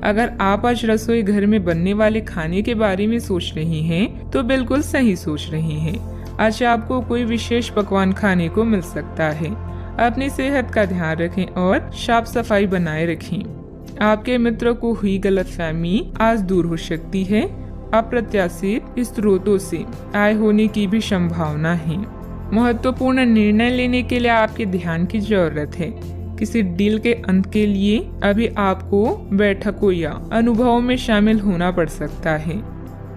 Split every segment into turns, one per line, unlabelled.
अगर आप आज रसोई घर में बनने वाले खाने के बारे में सोच रही हैं, तो बिल्कुल सही सोच रही हैं। आज आपको कोई विशेष पकवान खाने को मिल सकता है। अपनी सेहत का ध्यान रखें और साफ सफाई बनाए रखें। आपके मित्रों को हुई गलतफहमी आज दूर हो सकती है। अप्रत्याशित स्रोतों से आय होने की भी संभावना है। महत्वपूर्ण निर्णय लेने के लिए आपके ध्यान की जरूरत है। किसी डील के अंत के लिए अभी आपको बैठकों या अनुभवों में शामिल होना पड़ सकता है।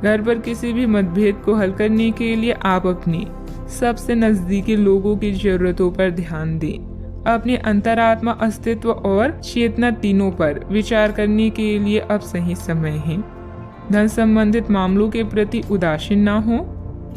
घर पर किसी भी मतभेद को हल करने के लिए आप अपने सबसे नजदीकी लोगों की जरूरतों पर ध्यान दें। अपने अंतरात्मा, अस्तित्व और चेतना तीनों पर विचार करने के लिए अब सही समय है। धन संबंधित मामलों के प्रति उदासीन ना हो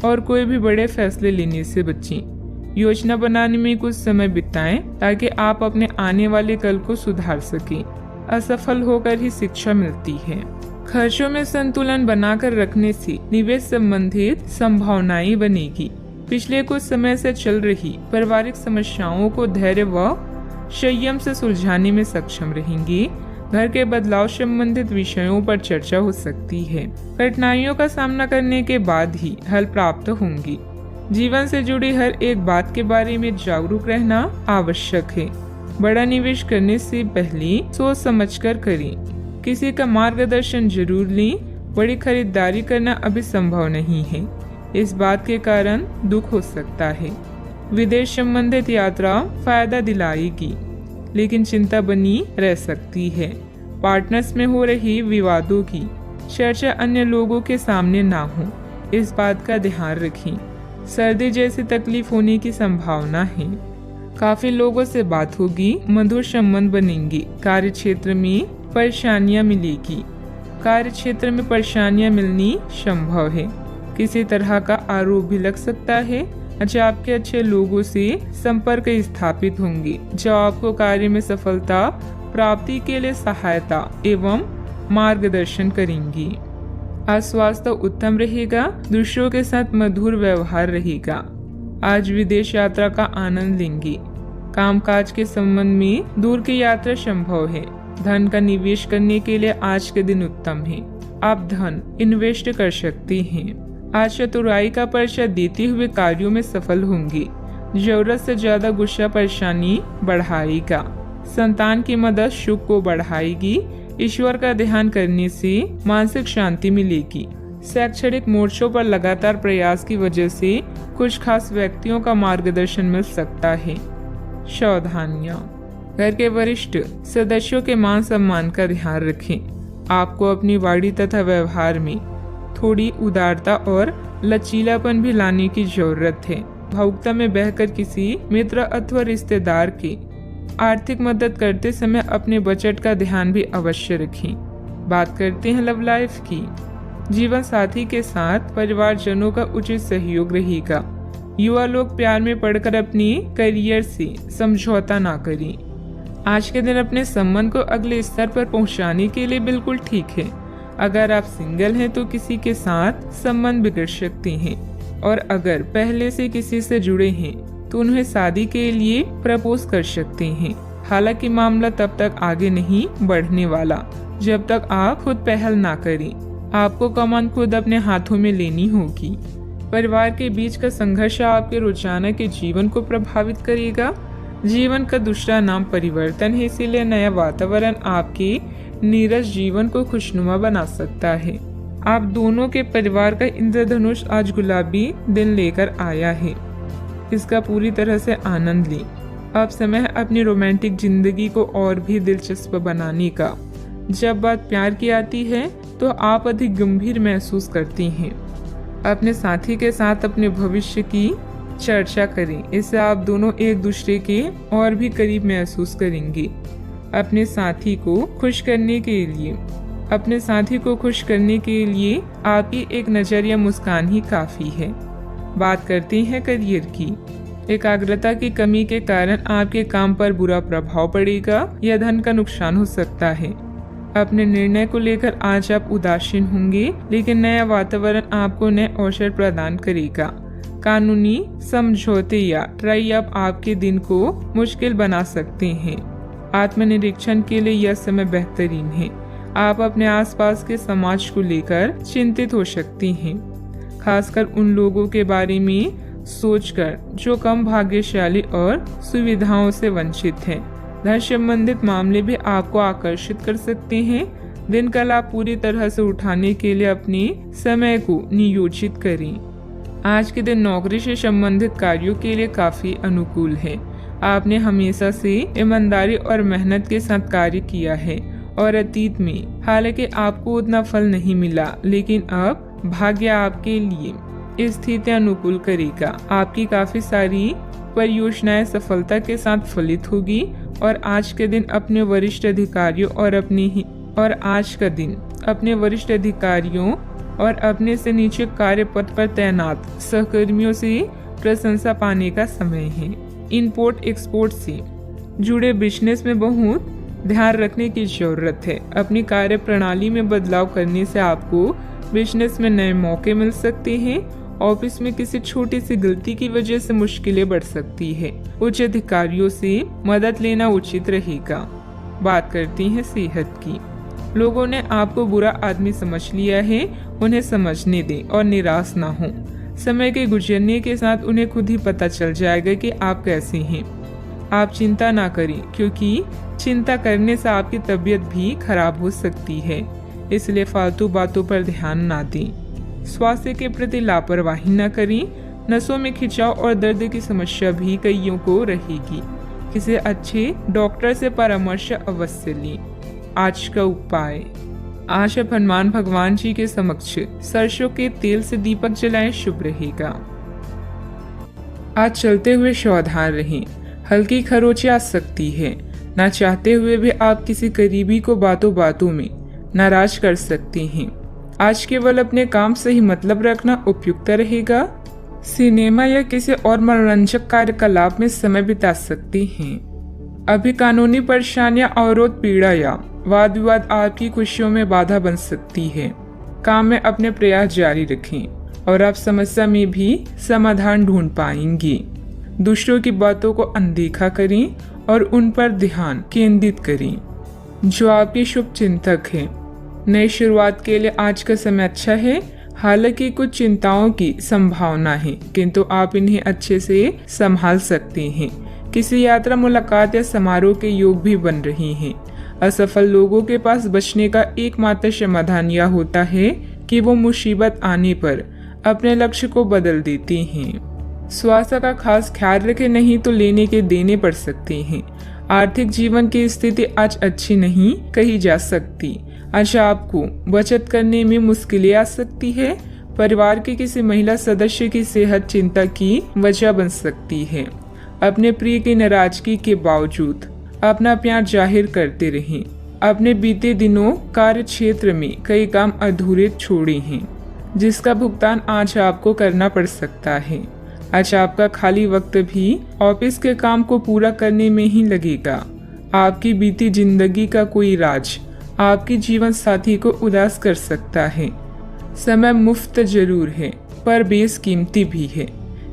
और कोई भी बड़े फैसले लेने से बचें। योजना बनाने में कुछ समय बिताएं ताकि आप अपने आने वाले कल को सुधार सकें। असफल होकर ही शिक्षा मिलती है। खर्चों में संतुलन बनाकर रखने से निवेश संबंधित संभावनाएं बनेगी। पिछले कुछ समय से चल रही पारिवारिक समस्याओं को धैर्य व संयम से सुलझाने में सक्षम रहेंगे। घर के बदलाव संबंधित विषयों पर चर्चा हो सकती है। कठिनाइयों का सामना करने के बाद ही हल प्राप्त होंगी। जीवन से जुड़ी हर एक बात के बारे में जागरूक रहना आवश्यक है। बड़ा निवेश करने से पहले सोच समझकर करें। किसी का मार्गदर्शन जरूर लें। बड़ी खरीदारी करना अभी संभव नहीं है। इस बात के कारण दुख हो सकता है। विदेश संबंधित यात्रा फायदा दिलाएगी, लेकिन चिंता बनी रह सकती है। पार्टनर्स में हो रही विवादों की चर्चा अन्य लोगों के सामने ना हो, इस बात का ध्यान रखें। सर्दी जैसी तकलीफ होने की संभावना है। काफी लोगों से बात होगी, मधुर संबंध बनेंगे। कार्य क्षेत्र में परेशानियां मिलेगी। कार्य क्षेत्र में परेशानियां मिलनी संभव है। किसी तरह का आरोप भी लग सकता है। अच्छा, आपके अच्छे लोगों से संपर्क स्थापित होंगे जो आपको कार्य में सफलता प्राप्ति के लिए सहायता एवं मार्गदर्शन करेंगी। आज स्वास्थ्य उत्तम रहेगा। दूसरों के साथ मधुर व्यवहार रहेगा। आज विदेश यात्रा का आनंद लेंगे। कामकाज के संबंध में दूर की यात्रा संभव है। धन का निवेश करने के लिए आज के दिन उत्तम है। आप धन इन्वेस्ट कर सकते हैं। आज चतुराई का परिचय देते हुए कार्यों में सफल होंगे। जरूरत से ज्यादा गुस्सा परेशानी बढ़ाएगा। संतान की मदद सुख को बढ़ाएगी। ईश्वर का ध्यान करने से मानसिक शांति मिलेगी। शैक्षणिक मोर्चों पर लगातार प्रयास की वजह से कुछ खास व्यक्तियों का मार्गदर्शन मिल सकता है। सावधानियां। घर के वरिष्ठ सदस्यों के मान सम्मान का ध्यान रखें। आपको अपनी वाणी तथा व्यवहार में थोड़ी उदारता और लचीलापन भी लाने की जरूरत है। भावुकता में बहकर किसी मित्र अथवा रिश्तेदार की आर्थिक मदद करते समय अपने बजट का ध्यान भी अवश्य रखें। बात करते हैं लव लाइफ की। जीवन साथी के साथ परिवारजनों का उचित सहयोग रहेगा। युवा लोग प्यार में पड़कर अपनी करियर से समझौता ना करें। आज के दिन अपने संबंध को अगले स्तर पर पहुंचाने के लिए बिल्कुल ठीक है। अगर आप सिंगल हैं तो किसी के साथ संबंध बिगड़ सकते हैं, और अगर पहले से किसी से जुड़े हैं तो उन्हें शादी के लिए प्रपोज कर सकते हैं। हालांकि मामला तब तक आगे नहीं बढ़ने वाला जब तक आप खुद पहल ना करें। आपको कमान खुद अपने हाथों में लेनी होगी। परिवार के बीच का संघर्ष आपके रोजाना के जीवन को प्रभावित करेगा। जीवन का दूसरा नाम परिवर्तन है, इसीलिए नया वातावरण आपके नीरस जीवन को खुशनुमा बना सकता है। आप दोनों के परिवार का इंद्रधनुष आज गुलाबी दिन लेकर आया है। इसका पूरी तरह से आनंद लें। अब समय है अपनी रोमांटिक जिंदगी को और भी दिलचस्प बनाने का। जब बात प्यार की आती है तो आप अधिक गंभीर महसूस करती हैं। अपने साथी के साथ अपने भविष्य की चर्चा करें। इससे आप दोनों एक दूसरे के और भी करीब महसूस करेंगे। अपने साथी को खुश करने के लिए आपकी एक नजर या मुस्कान ही काफी है। बात करते हैं करियर की। एकाग्रता की कमी के कारण आपके काम पर बुरा प्रभाव पड़ेगा या धन का नुकसान हो सकता है। अपने निर्णय को लेकर आज आप उदासीन होंगे, लेकिन नया वातावरण आपको नए अवसर प्रदान करेगा। कानूनी समझौते या ट्राई अप आपके दिन को मुश्किल बना सकते हैं। आत्मनिरीक्षण के लिए यह समय बेहतरीन है। आप अपने आसपास के समाज को लेकर चिंतित हो सकती हैं, खासकर उन लोगों के बारे में सोचकर जो कम भाग्यशाली और सुविधाओं से वंचित हैं। धन संबंधित मामले भी आपको आकर्षित कर सकते हैं। दिन का लाभ पूरी तरह से उठाने के लिए अपने समय को नियोजित करें। आज के दिन नौकरी से संबंधित कार्यों के लिए काफी अनुकूल है। आपने हमेशा से ईमानदारी और मेहनत के साथ कार्य किया है और अतीत में हालांकि आपको उतना फल नहीं मिला, लेकिन अब भाग्य आपके लिए स्थिति अनुकूल करेगा। आपकी काफी सारी परियोजनाएं सफलता के साथ फलित होगी और आज के दिन अपने वरिष्ठ अधिकारियों और अपने से नीचे कार्य पथ पर तैनात सहकर्मियों से प्रशंसा पाने का समय है। इंपोर्ट एक्सपोर्ट से जुड़े बिजनेस में बहुत ध्यान रखने की जरूरत है। अपनी कार्य प्रणाली में बदलाव करने से आपको बिजनेस में नए मौके मिल सकते हैं। ऑफिस में किसी छोटी सी गलती की वजह से मुश्किलें बढ़ सकती है। उच्च अधिकारियों से मदद लेना उचित रहेगा। बात करती हैं सेहत की। लोगों ने आपको बुरा आदमी समझ लिया है, उन्हें समझने दें और निराश ना हो। समय के गुजरने के साथ उन्हें खुद ही पता चल जाएगा कि आप कैसे हैं। आप चिंता ना करें, क्योंकि चिंता करने से आपकी तबीयत भी खराब हो सकती है, इसलिए फालतू बातों पर ध्यान ना दें। स्वास्थ्य के प्रति लापरवाही न करें। नसों में खिंचाव और दर्द की समस्या भी कईयों को रहेगी। किसी अच्छे डॉक्टर से परामर्श अवश्य लें। आज का उपाय, आज आप हनुमान भगवान जी के समक्ष सरसों के तेल से दीपक जलाएं, शुभ रहेगा। आज चलते हुए सावधान रहें, हल्की खरोंच आ सकती है। ना चाहते हुए भी आप किसी करीबी को बातों बातों में नाराज कर सकते हैं। आज केवल अपने काम से ही मतलब रखना उपयुक्त रहेगा। सिनेमा या किसी और मनोरंजक कार्यकलाप में समय बिता सकते हैं। अभी कानूनी परेशानियां, अवरोध, पीड़ा या वाद विवाद आपकी खुशियों में बाधा बन सकती है। काम में अपने प्रयास जारी रखें और आप समस्या में भी समाधान ढूंढ पाएंगे। दूसरों की बातों को अनदेखा करें और उन पर ध्यान केंद्रित करें जो आपके शुभ चिंतक हैं। नई शुरुआत के लिए आज का समय अच्छा है। हालांकि कुछ चिंताओं की संभावना है, किंतु आप इन्हें अच्छे से संभाल सकते हैं। किसी यात्रा, मुलाकात या समारोह के योग भी बन रहे हैं। असफल लोगों के पास बचने का एकमात्र समाधान यह होता है कि वो मुसीबत आने पर अपने लक्ष्य को बदल देते हैं। स्वास्थ्य का खास ख्याल रखें, नहीं तो लेने के देने पड़ सकते हैं। आर्थिक जीवन की स्थिति आज अच्छी नहीं कही जा सकती। आज आपको बचत करने में मुश्किलें आ सकती है। परिवार के किसी महिला सदस्य की सेहत चिंता की वजह बन सकती है। अपने प्रिय की नाराजगी के बावजूद अपना प्यार जाहिर करते रहें। अपने बीते दिनों कार्य क्षेत्र में कई काम अधूरे छोड़े हैं, जिसका भुगतान आज आपको करना पड़ सकता है। आज आपका खाली वक्त भी ऑफिस के काम को पूरा करने में ही लगेगा। आपकी बीती जिंदगी का कोई राज आपके जीवन साथी को उदास कर सकता है। समय मुफ्त जरूर है, पर बेशकीमती भी है,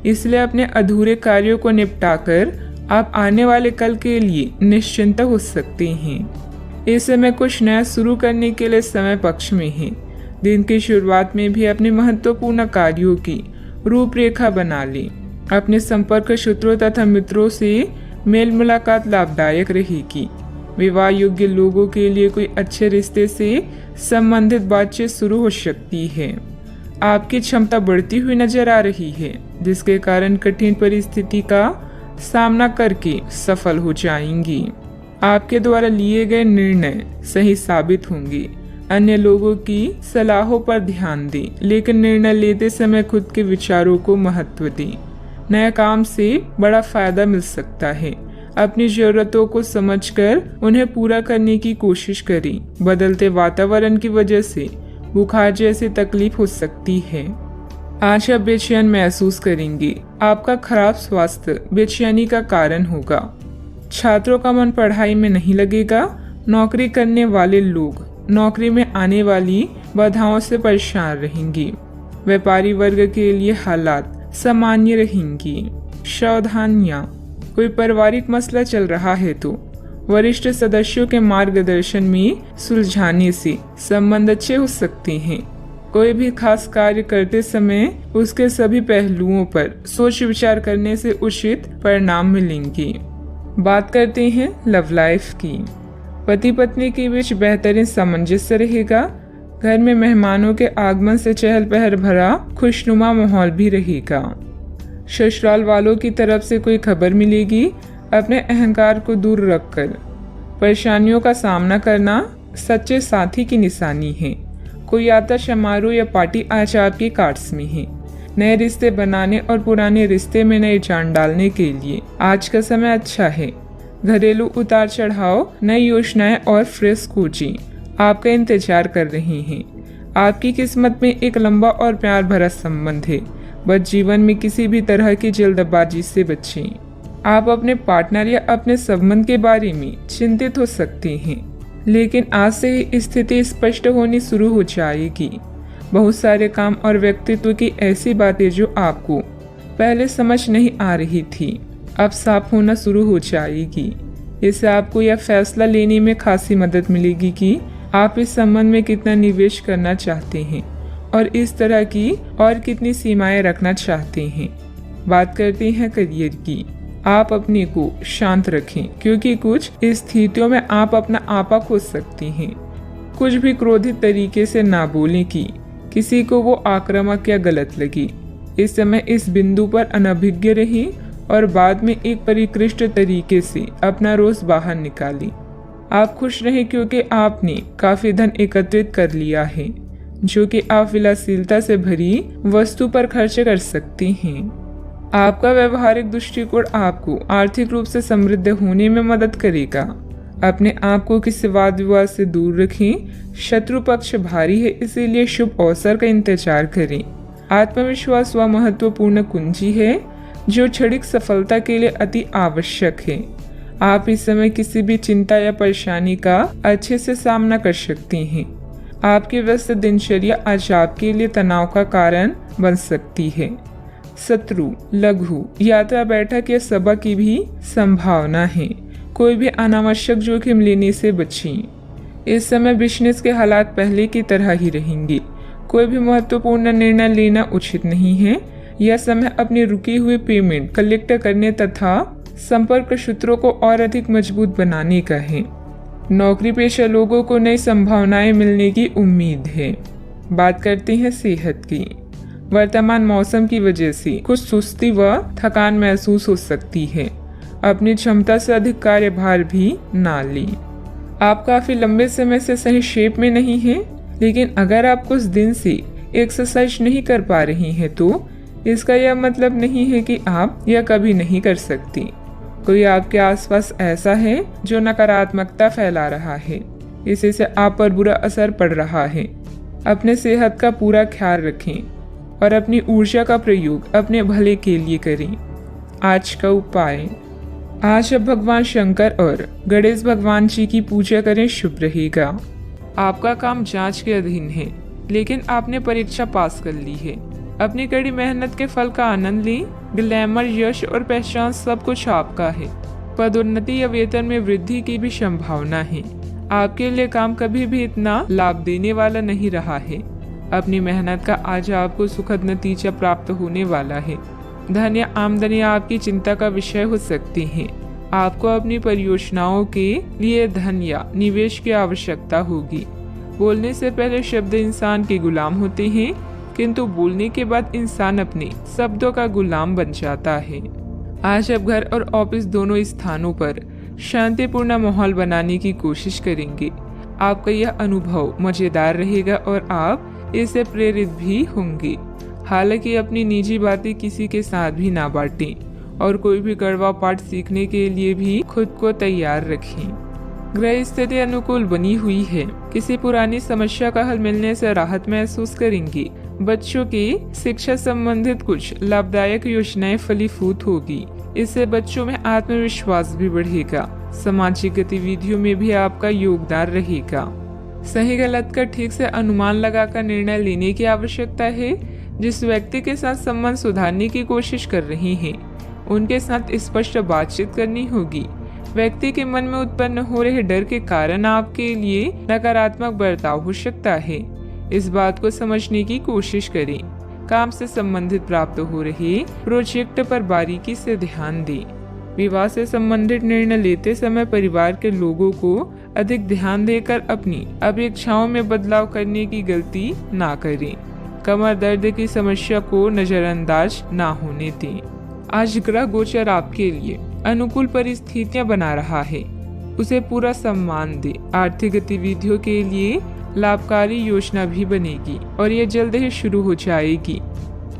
इसलिए अपने अधूरे कार्यों को निपटाकर आप आने वाले कल के लिए निश्चिंत हो सकते हैं। इस समय कुछ नया शुरू करने के लिए समय पक्ष में है। दिन की शुरुआत में भी अपने महत्वपूर्ण कार्यों की रूपरेखा बना लें। अपने संपर्क सूत्रों तथा मित्रों से मेल मुलाकात लाभदायक रहेगी। विवाह योग्य लोगों के लिए कोई अच्छे रिश्ते से संबंधित बातचीत शुरू हो सकती है। आपकी क्षमता बढ़ती हुई नजर आ रही है, जिसके कारण कठिन परिस्थिति का सामना करके सफल हो जाएंगी। आपके द्वारा लिए गए निर्णय सही साबित होंगे। अन्य लोगों की सलाहों पर ध्यान दें, लेकिन निर्णय लेते समय खुद के विचारों को महत्व दें। नए काम से बड़ा फायदा मिल सकता है। अपनी जरूरतों को समझकर उन्हें पूरा करने की कोशिश करें। बदलते वातावरण की वजह से बुखार जैसी तकलीफ हो सकती है। आज आप बेचैन महसूस करेंगे। आपका खराब स्वास्थ्य बेचैनी का कारण होगा। छात्रों का मन पढ़ाई में नहीं लगेगा। नौकरी करने वाले लोग नौकरी में आने वाली बाधाओं से परेशान रहेंगे। व्यापारी वर्ग के लिए हालात सामान्य रहेंगी। सावधानियां, कोई पारिवारिक मसला चल रहा है तो वरिष्ठ सदस्यों के मार्गदर्शन में सुलझाने से संबंध अच्छे हो सकते हैं। कोई भी खास कार्य करते समय उसके सभी पहलुओं पर सोच विचार करने से उचित परिणाम मिलेंगे। बात करते हैं लव लाइफ की। पति पत्नी के बीच बेहतरीन सामंजस्य रहेगा। घर में मेहमानों के आगमन से चहल पहल भरा खुशनुमा माहौल भी रहेगा। ससुराल वालों की तरफ से कोई खबर मिलेगी। अपने अहंकार को दूर रखकर परेशानियों का सामना करना सच्चे साथी की निशानी है। कोई यात्रा समारोह या पार्टी आज आपके कार्ड्स में है। नए रिश्ते बनाने और पुराने रिश्ते में नई जान डालने के लिए आज का समय अच्छा है। घरेलू उतार चढ़ाव, नई योजनाएं और फ्रेश खोजें आपका इंतजार कर रही हैं। आपकी किस्मत में एक लंबा और प्यार भरा संबंध है। बस जीवन में किसी भी तरह की जल्दबाजी से बचें। आप अपने पार्टनर या अपने संबंध के बारे में चिंतित हो सकते हैं, लेकिन आज से ही स्थिति स्पष्ट होनी शुरू हो जाएगी। बहुत सारे काम और व्यक्तित्व की ऐसी बातें जो आपको पहले समझ नहीं आ रही थी, अब साफ होना शुरू हो जाएगी। इससे आपको यह फैसला लेने में खासी मदद मिलेगी कि आप इस संबंध में कितना निवेश करना चाहते हैं और इस तरह की और कितनी सीमाएं रखना चाहते हैं। बात करते हैं करियर की। आप अपने को शांत रखें, क्योंकि कुछ स्थितियों में आप अपना आपा खो सकते हैं। कुछ भी क्रोधित तरीके से ना बोलें कि किसी को वो आक्रामक या गलत लगे। इस समय इस बिंदु पर अनभिज्ञ रहें और बाद में एक परिष्कृत तरीके से अपना रोष बाहर निकालें। आप खुश रहें क्योंकि आपने काफी धन एकत्रित कर लिया है, जो कि आप विलासिता से भरी वस्तु पर खर्च कर सकते हैं। आपका व्यवहारिक दृष्टिकोण आपको आर्थिक रूप से समृद्ध होने में मदद करेगा। अपने आप को किसी वाद विवाद से दूर रखें। शत्रु पक्ष भारी है, इसीलिए शुभ अवसर का इंतजार करें। आत्मविश्वास वह महत्वपूर्ण कुंजी है जो क्षणिक सफलता के लिए अति आवश्यक है। आप इस समय किसी भी चिंता या परेशानी का अच्छे से सामना कर सकते हैं। आपकी व्यस्त दिनचर्या आज आपके लिए तनाव का कारण बन सकती है। शत्रु, लघु यात्रा, बैठक या सभा की भी संभावना है। कोई भी अनावश्यक जोखिम लेने से बचें। इस समय बिजनेस के हालात पहले की तरह ही रहेंगे। कोई भी महत्वपूर्ण निर्णय लेना उचित नहीं है। यह समय अपनी रुकी हुई पेमेंट कलेक्ट करने तथा संपर्क सूत्रों को और अधिक मजबूत बनाने का है। नौकरी पेशा लोगों को नई संभावनाएं मिलने की उम्मीद है। बात करते हैं सेहत की। वर्तमान मौसम की वजह से कुछ सुस्ती व थकान महसूस हो सकती है। अपनी क्षमता से अधिक कार्यभार भी ना लें। आप काफी लंबे समय से सही शेप में नहीं हैं, लेकिन अगर आप कुछ दिन से एक्सरसाइज नहीं कर पा रही हैं तो इसका यह मतलब नहीं है कि आप यह कभी नहीं कर सकती। कोई आपके आसपास ऐसा है जो नकारात्मकता फैला रहा है, इसी से आप पर बुरा असर पड़ रहा है। अपने सेहत का पूरा ख्याल रखें और अपनी ऊर्जा का प्रयोग अपने भले के लिए करें। आज का उपाय, आज अब भगवान शंकर और गणेश भगवान जी की पूजा करें, शुभ रहेगा। आपका काम जांच के अधीन है, लेकिन आपने परीक्षा पास कर ली है। अपनी कड़ी मेहनत के फल का आनंद लें। ग्लैमर, यश और पहचान सब कुछ आपका है। पदोन्नति या वेतन में वृद्धि की भी संभावना है। आपके लिए काम कभी भी इतना लाभ देने वाला नहीं रहा है। अपनी मेहनत का आज आपको सुखद नतीजा प्राप्त होने वाला है। धन या आमदनी आपकी चिंता का विषय हो सकती है। आपको अपनी परियोजनाओं के लिए धन या निवेश की आवश्यकता होगी। बोलने से पहले शब्द इंसान के गुलाम होते हैं, किंतु बोलने के बाद इंसान अपने शब्दों का गुलाम बन जाता है। आज आप घर और ऑफिस दोनों स्थानों पर शांतिपूर्ण माहौल बनाने की कोशिश करेंगे। आपका यह अनुभव मजेदार रहेगा और आप इससे प्रेरित भी होंगे। हालांकि अपनी निजी बातें किसी के साथ भी ना बांटें और कोई भी कड़वा पाठ सीखने के लिए भी खुद को तैयार रखें। ग्रह स्थिति अनुकूल बनी हुई है। किसी पुरानी समस्या का हल मिलने से राहत महसूस करेंगे। बच्चों की शिक्षा संबंधित कुछ लाभदायक योजनाएं फलीभूत होगी। इससे बच्चों में आत्मविश्वास भी बढ़ेगा। सामाजिक गतिविधियों में भी आपका योगदान रहेगा। सही गलत का ठीक से अनुमान लगाकर निर्णय लेने की आवश्यकता है। जिस व्यक्ति के साथ संबंध सुधारने की कोशिश कर रही हैं, उनके साथ स्पष्ट बातचीत करनी होगी। व्यक्ति के मन में उत्पन्न हो रहे डर के कारण आपके लिए नकारात्मक बर्ताव हो सकता है। इस बात को समझने की कोशिश करें। काम से संबंधित प्राप्त हो रहे प्रोजेक्ट पर बारीकी से ध्यान दें। विवाह से संबंधित निर्णय लेते समय परिवार के लोगों को अधिक ध्यान देकर अपनी अपेक्षाओं में बदलाव करने की गलती ना करें। कमर दर्द की समस्या को नजरअंदाज ना होने दें। आज ग्रह गोचर आपके लिए अनुकूल परिस्थितियां बना रहा है, उसे पूरा सम्मान दें। आर्थिक गतिविधियों के लिए लाभकारी योजना भी बनेगी और ये जल्द ही शुरू हो जाएगी।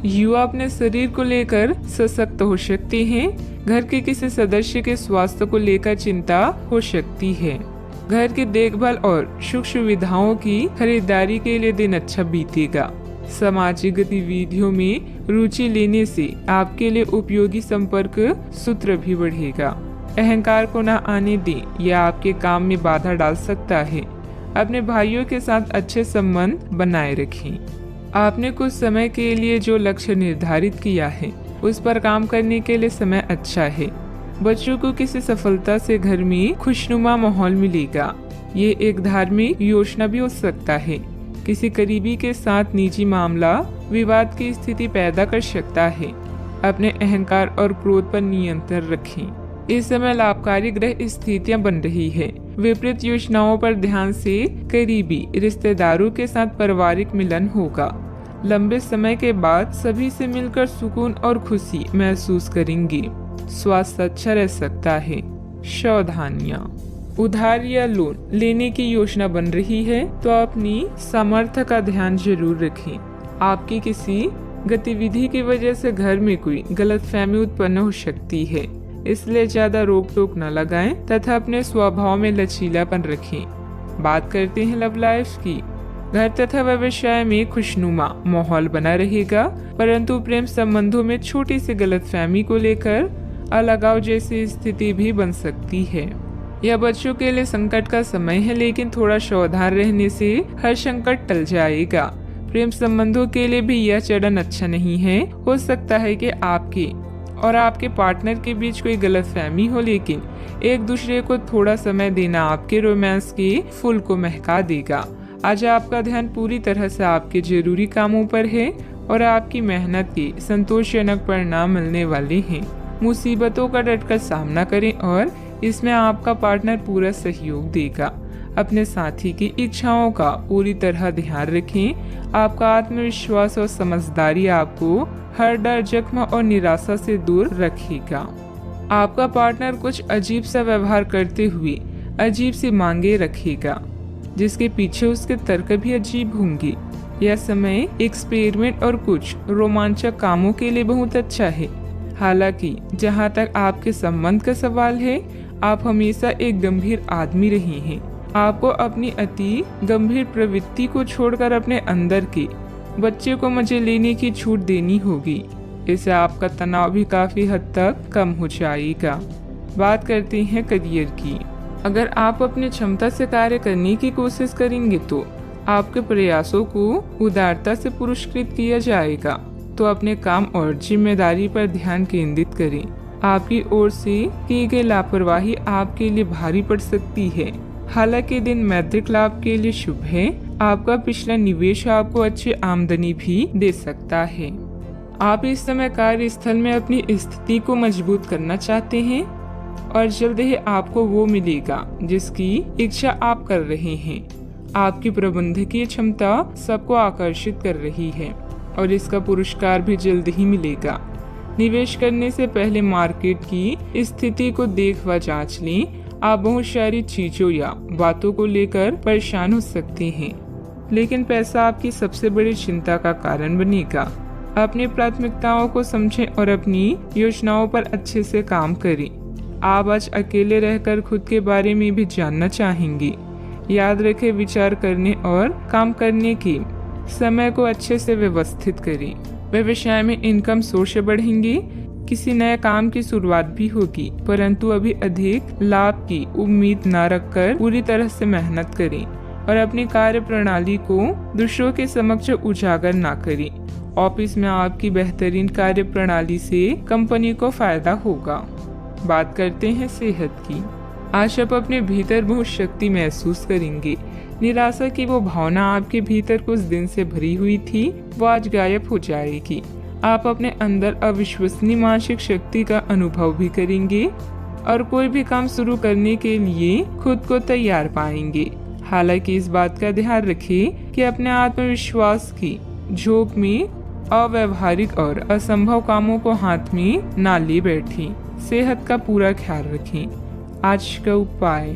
युवा अपने शरीर को लेकर सशक्त हो सकते हैं। घर के किसी सदस्य के स्वास्थ्य को लेकर चिंता हो सकती है। घर की देखभाल और सुख सुविधाओं की खरीदारी के लिए दिन अच्छा बीतेगा। सामाजिक गतिविधियों में रुचि लेने से आपके लिए उपयोगी संपर्क सूत्र भी बढ़ेगा। अहंकार को न आने दें, यह आपके काम में बाधा डाल सकता है। अपने भाइयों के साथ अच्छे संबंध बनाए रखें। आपने कुछ समय के लिए जो लक्ष्य निर्धारित किया है उस पर काम करने के लिए समय अच्छा है। बच्चों को किसी सफलता से घर में खुशनुमा माहौल मिलेगा। ये एक धार्मिक योजना भी हो सकता है। किसी करीबी के साथ निजी मामला विवाद की स्थिति पैदा कर सकता है। अपने अहंकार और क्रोध पर नियंत्रण रखें। इस समय लाभकारी ग्रह स्थितियां बन रही है। विपरीत योजनाओं पर ध्यान से करीबी रिश्तेदारों के साथ पारिवारिक मिलन होगा। लंबे समय के बाद सभी से मिलकर सुकून और खुशी महसूस करेंगे। स्वास्थ्य अच्छा रह सकता है। सावधानियां, उधार या लोन लेने की योजना बन रही है तो अपनी सामर्थ्य का ध्यान जरूर रखें। आपकी किसी गतिविधि की वजह से घर में कोई गलतफहमी उत्पन्न हो सकती है, इसलिए ज्यादा रोक टोक न लगाएं तथा अपने स्वभाव में लचीलापन रखें। बात करते हैं लव लाइफ की। घर तथा व्यवसाय में खुशनुमा माहौल बना रहेगा, परंतु प्रेम संबंधों में छोटी सी गलतफहमी को लेकर अलगाव जैसी स्थिति भी बन सकती है। यह बच्चों के लिए संकट का समय है, लेकिन थोड़ा सावधान रहने से हर संकट टल जाएगा। प्रेम संबंधों के लिए भी यह चरण अच्छा नहीं है। हो सकता है कि आपके और आपके पार्टनर के बीच कोई गलतफहमी हो, लेकिन एक दूसरे को थोड़ा समय देना आपके रोमांस के फूल को महका देगा। आज आपका ध्यान पूरी तरह से आपके जरूरी कामों पर है और आपकी मेहनत के संतोषजनक परिणाम मिलने वाले हैं। मुसीबतों का डटकर सामना करें और इसमें आपका पार्टनर पूरा सहयोग देगा। अपने साथी की इच्छाओं का पूरी तरह ध्यान रखें। आपका आत्मविश्वास और समझदारी आपको हर डर, जख्म और निराशा से दूर रखेगा। आपका पार्टनर कुछ अजीब सा व्यवहार करते हुए अजीब सी मांगे रखेगा, जिसके पीछे उसके तर्क भी अजीब होंगे। यह समय एक्सपेरिमेंट और कुछ रोमांचक कामों के लिए बहुत अच्छा है। हालांकि जहां तक आपके संबंध का सवाल है, आप हमेशा एक गंभीर आदमी रहे हैं। आपको अपनी अति गंभीर प्रवृत्ति को छोड़कर अपने अंदर के बच्चे को मजे लेने की छूट देनी होगी। इससे आपका तनाव भी काफी हद तक कम हो जाएगा। बात करते हैं करियर की। अगर आप अपनी क्षमता से कार्य करने की कोशिश करेंगे तो आपके प्रयासों को उदारता से पुरस्कृत किया जाएगा। तो अपने काम और जिम्मेदारी पर ध्यान केंद्रित करें। आपकी ओर से की गई लापरवाही आपके लिए भारी पड़ सकती है। हालांकि दिन मैत्रिक लाभ के लिए शुभ है। आपका पिछला निवेश आपको अच्छी आमदनी भी दे सकता है। आप इस समय कार्यस्थल में अपनी स्थिति को मजबूत करना चाहते हैं और जल्द ही आपको वो मिलेगा जिसकी इच्छा आप कर रहे हैं। आपकी प्रबंधकीय क्षमता सबको आकर्षित कर रही है और इसका पुरस्कार भी जल्द ही मिलेगा। निवेश करने से पहले मार्केट की स्थिति को देख व जांच लें। आप बहुत सारी चीजों या बातों को लेकर परेशान हो सकते हैं, लेकिन पैसा आपकी सबसे बड़ी चिंता का कारण बनेगा। अपनी प्राथमिकताओं को समझें और अपनी योजनाओं पर अच्छे से काम करें। आप आज अकेले रहकर खुद के बारे में भी जानना चाहेंगे। याद रखें, विचार करने और काम करने के समय को अच्छे से व्यवस्थित करें। व्यवसाय में इनकम सोर्स बढ़ेंगे। किसी नए काम की शुरुआत भी होगी, परंतु अभी अधिक लाभ की उम्मीद न रखकर पूरी तरह से मेहनत करें और अपनी कार्य प्रणाली को दूसरों के समक्ष उजागर न करें। ऑफिस में आपकी बेहतरीन कार्य प्रणाली से कंपनी को फायदा होगा। बात करते हैं सेहत की। आज आप अपने भीतर बहुत शक्ति महसूस करेंगे। निराशा की वो भावना आपके भीतर कुछ दिन से भरी हुई थी, वो आज गायब हो जाएगी। आप अपने अंदर अविश्वसनीय मानसिक शक्ति का अनुभव भी करेंगे और कोई भी काम शुरू करने के लिए खुद को तैयार पाएंगे। हालांकि इस बात का ध्यान रखें कि अपने आत्मविश्वास की झोंक में अव्यवहारिक और असंभव कामों को हाथ में ना ले बैठें। सेहत का पूरा ख्याल रखें। आज का उपाय,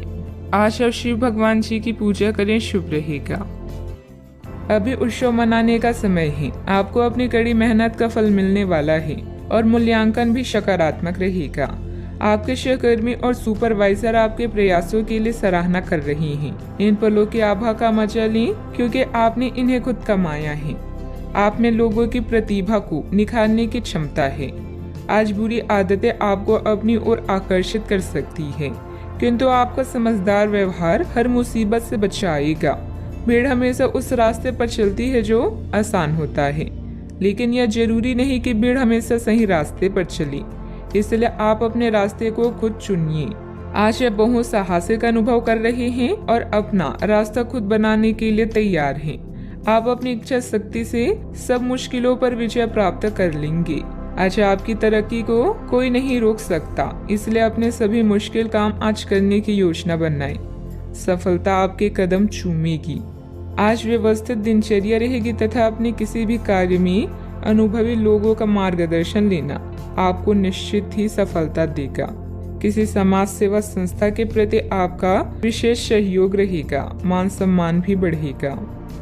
आज आप शिव भगवान जी की पूजा करें, शुभ रहेगा। अभी उत्सव मनाने का समय है। आपको अपनी कड़ी मेहनत का फल मिलने वाला है और मूल्यांकन भी सकारात्मक रहेगा। आपके सहकर्मी और सुपरवाइजर आपके प्रयासों के लिए सराहना कर रहे हैं। इन पलों की आभा का मजा लें क्योंकि आपने इन्हें खुद कमाया है। आप में लोगों की प्रतिभा को निखारने की क्षमता है। आज बुरी आदतें आपको अपनी ओर आकर्षित कर सकती है, किंतु आपका समझदार व्यवहार हर मुसीबत से बचाएगा। भीड़ हमेशा उस रास्ते पर चलती है जो आसान होता है, लेकिन यह जरूरी नहीं कि भीड़ हमेशा सही रास्ते पर चले। इसलिए आप अपने रास्ते को खुद चुनिए। आज आप बहुत साहसिक अनुभव कर रहे हैं और अपना रास्ता खुद बनाने के लिए तैयार हैं। आप अपनी इच्छा शक्ति से सब मुश्किलों पर विजय प्राप्त कर लेंगे। आज आपकी तरक्की को कोई नहीं रोक सकता, इसलिए अपने सभी मुश्किल काम आज करने की योजना बनाएं। सफलता आपके कदम चूमेगी। आज व्यवस्थित दिनचर्या रहेगी तथा अपने किसी भी कार्य में अनुभवी लोगों का मार्गदर्शन लेना आपको निश्चित ही सफलता देगा। किसी समाज सेवा संस्था के प्रति आपका विशेष सहयोग रहेगा। मान सम्मान भी बढ़ेगा।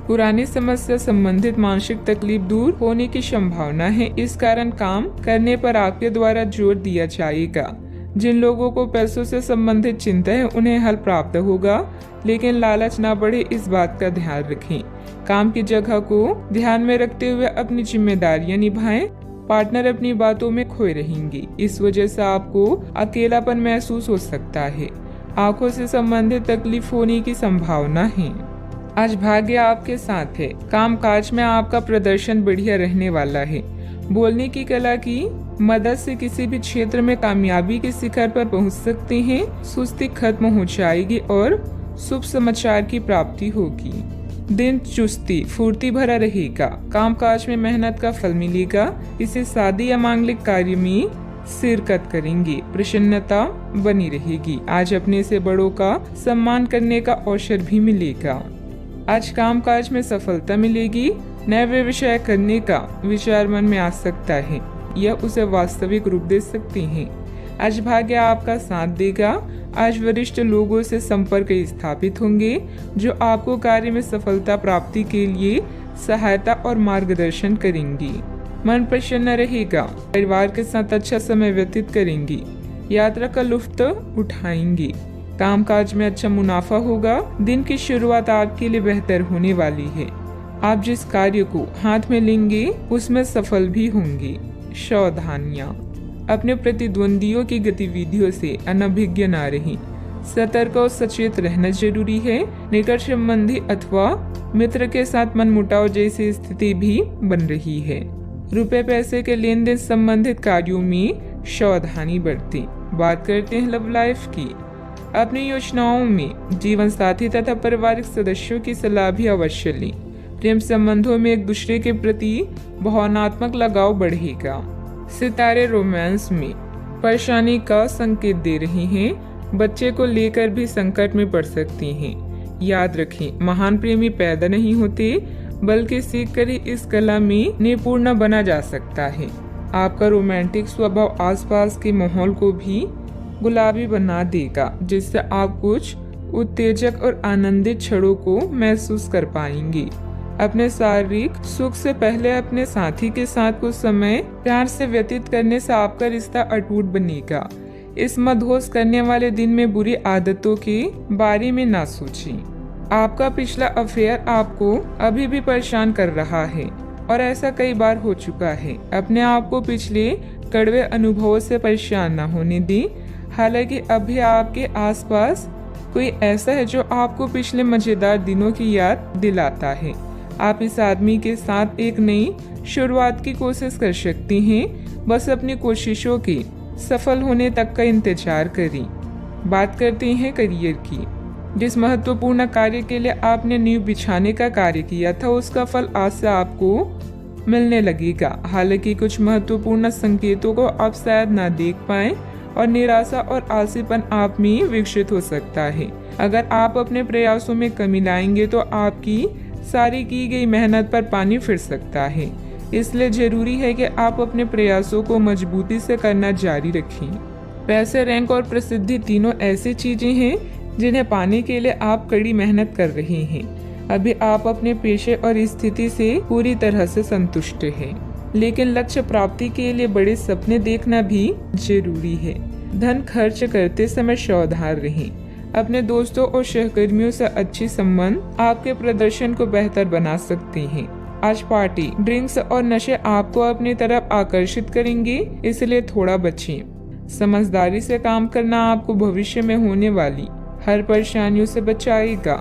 पुरानी समस्या संबंधित मानसिक तकलीफ दूर होने की संभावना है। इस कारण काम करने पर आपके द्वारा जोर दिया जाएगा। जिन लोगों को पैसों से संबंधित चिंता है उन्हें हल प्राप्त होगा, लेकिन लालच ना बढ़े इस बात का ध्यान रखें। काम की जगह को ध्यान में रखते हुए अपनी जिम्मेदारियां निभाएं। पार्टनर अपनी बातों में खोए रहेंगे, इस वजह से आपको अकेलापन महसूस हो सकता है। आंखों से संबंधित तकलीफ होने की संभावना है। आज भाग्य आपके साथ है। काम काज में आपका प्रदर्शन बढ़िया रहने वाला है। बोलने की कला की मदद से किसी भी क्षेत्र में कामयाबी के शिखर पर पहुंच सकते हैं। सुस्ती खत्म हो जाएगी और शुभ समाचार की प्राप्ति होगी। दिन चुस्ती फुर्ती भरा रहेगा। कामकाज में मेहनत का फल मिलेगा। किसी शादी या मांगलिक कार्य में शिरकत करेंगे। प्रसन्नता बनी रहेगी। आज अपने से बड़ों का सम्मान करने का अवसर भी मिलेगा। आज कामकाज में सफलता मिलेगी। नए व्यवसाय करने का विचार मन में आ सकता है। यह उसे वास्तविक रूप दे सकते हैं। आज भाग्य आपका साथ देगा। आज वरिष्ठ लोगों से संपर्क स्थापित होंगे जो आपको कार्य में सफलता प्राप्ति के लिए सहायता और मार्गदर्शन करेंगी। मन प्रसन्न रहेगा। परिवार के साथ अच्छा समय व्यतीत करेंगी। यात्रा का लुत्फ उठाएंगे। कामकाज में अच्छा मुनाफा होगा। दिन की शुरुआत आपके लिए बेहतर होने वाली है। आप जिस कार्य को हाथ में लेंगे उसमें सफल भी होंगे। सावधानियां, अपने प्रतिद्वंदियों की गतिविधियों से अनभिज्ञ न रहें। सतर्क और सचेत रहना जरूरी है। निकट संबंधी अथवा मित्र के साथ मनमुटाव जैसी स्थिति भी बन रही है। रुपए पैसे के लेन देन संबंधित कार्यों में सावधानी बरतें। बात करते हैं लव लाइफ की। अपनी योजनाओं में जीवन साथी तथा पारिवारिक सदस्यों की सलाह भी अवश्य लें। प्रेम संबंधों में एक दूसरे के प्रति भावनात्मक लगाव बढ़ेगा। सितारे रोमांस में परेशानी का संकेत दे रहे हैं। बच्चे को लेकर भी संकट में पड़ सकते हैं। याद रखें, महान प्रेमी पैदा नहीं होते बल्कि सीख कर ही इस कला में निपुण बना जा सकता है। आपका रोमांटिक स्वभाव आसपास के माहौल को भी गुलाबी बना देगा, जिससे आप कुछ उत्तेजक और आनंदित क्षणों को महसूस कर पाएंगे। अपने शारीरिक सुख से पहले अपने साथी के साथ कुछ समय प्यार से व्यतीत करने से आपका रिश्ता अटूट बनेगा। इस मदहोश करने वाले दिन में बुरी आदतों के बारे में ना सोचें। आपका पिछला अफेयर आपको अभी भी परेशान कर रहा है और ऐसा कई बार हो चुका है। अपने आप को पिछले कड़वे अनुभवों से परेशान न होने दें। हालांकि अभी आपके आसपास कोई ऐसा है जो आपको पिछले मजेदार दिनों की याद दिलाता है। आप इस आदमी के साथ एक नई शुरुआत की कोशिश कर सकती हैं। बस अपनी कोशिशों के सफल होने तक का इंतजार करें। बात करते हैं करियर की। जिस महत्वपूर्ण कार्य के लिए आपने नींव बिछाने का कार्य किया था, उसका फल आज से आपको मिलने लगेगा। हालांकि कुछ महत्वपूर्ण संकेतों को आप शायद ना देख पाएं और निराशा और आलसीपन आप में विकसित हो सकता है। अगर आप अपने प्रयासों में कमी लाएंगे तो आपकी सारी की गई मेहनत पर पानी फिर सकता है। इसलिए जरूरी है कि आप अपने प्रयासों को मजबूती से करना जारी रखें। पैसे, रैंक और प्रसिद्धि तीनों ऐसी चीजें हैं जिन्हें पाने के लिए आप कड़ी मेहनत कर रहे हैं। अभी आप अपने पेशे और स्थिति से पूरी तरह से संतुष्ट हैं, लेकिन लक्ष्य प्राप्ति के लिए बड़े सपने देखना भी जरूरी है। धन खर्च करते समय सावधान रहें। अपने दोस्तों और सहकर्मियों से अच्छी संबंध आपके प्रदर्शन को बेहतर बना सकते हैं। आज पार्टी, ड्रिंक्स और नशे आपको अपनी तरफ आकर्षित करेंगे, इसलिए थोड़ा बचें। समझदारी से काम करना आपको भविष्य में होने वाली हर परेशानियों से बचाएगा।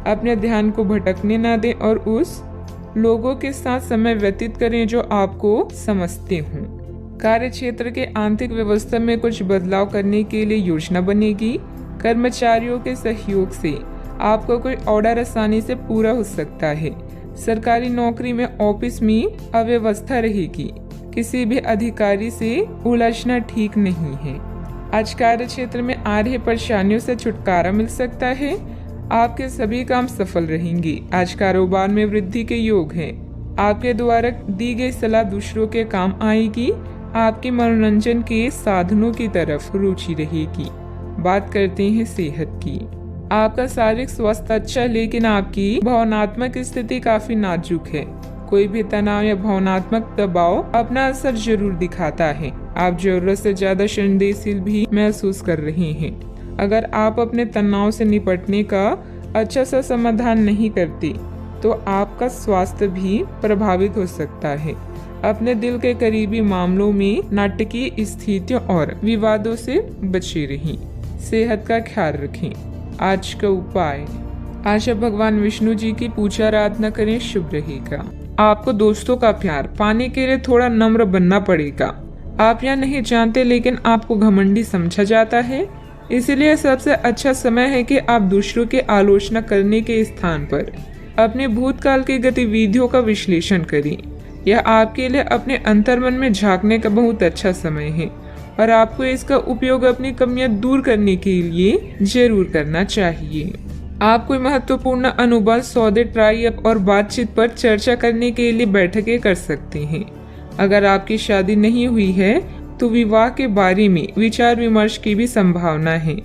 अपने ध्यान को भटकने ना दें और उस लोगों के साथ समय व्यतीत करें जो आपको समझते हों। कार्य क्षेत्र के आंतरिक व्यवस्था में कुछ बदलाव करने के लिए योजना बनेगी। कर्मचारियों के सहयोग से आपको कोई ऑर्डर आसानी से पूरा हो सकता है। सरकारी नौकरी में ऑफिस में अव्यवस्था रहेगी। किसी भी अधिकारी से उलझना ठीक नहीं है। आज कार्य क्षेत्र में आ रही परेशानियों से छुटकारा मिल सकता है। आपके सभी काम सफल रहेंगे। आज कारोबार में वृद्धि के योग हैं। आपके द्वारा दी गई सलाह दूसरों के काम आएगी। आपके मनोरंजन के साधनों की तरफ रुचि रहेगी। बात करते हैं सेहत की। आपका शारीरिक स्वास्थ्य अच्छा, लेकिन आपकी भावनात्मक स्थिति काफी नाजुक है। कोई भी तनाव या भावनात्मक दबाव अपना असर जरूर दिखाता है। आप जरूरत से ज्यादा संवेदनशील भी महसूस कर रहे हैं। अगर आप अपने तनाव से निपटने का अच्छा सा समाधान नहीं करते तो आपका स्वास्थ्य भी प्रभावित हो सकता है। अपने दिल के करीबी मामलों में नाटकीय स्थितियों और विवादों से बचे रहें। सेहत का ख्याल रखें। आज का उपाय, आज भगवान विष्णु जी की पूजा आराधना करें, शुभ रहेगा। आपको दोस्तों का प्यार पाने के लिए थोड़ा नम्र बनना पड़ेगा। आप यह नहीं जानते, लेकिन आपको घमंडी समझा जाता है। इसलिए सबसे अच्छा समय है कि आप दूसरों की आलोचना करने के स्थान पर अपने भूतकाल की गतिविधियों का विश्लेषण करें। यह आपके लिए अपने अंतर्मन में झांकने का बहुत अच्छा समय है और आपको इसका उपयोग अपनी कमियां दूर करने के लिए जरूर करना चाहिए। आप कोई महत्वपूर्ण अनुबंध, सौदे, ट्राई अप और बातचीत पर चर्चा करने के लिए बैठकें कर सकते हैं। अगर आपकी शादी नहीं हुई है तो विवाह के बारे में विचार विमर्श की भी संभावना है।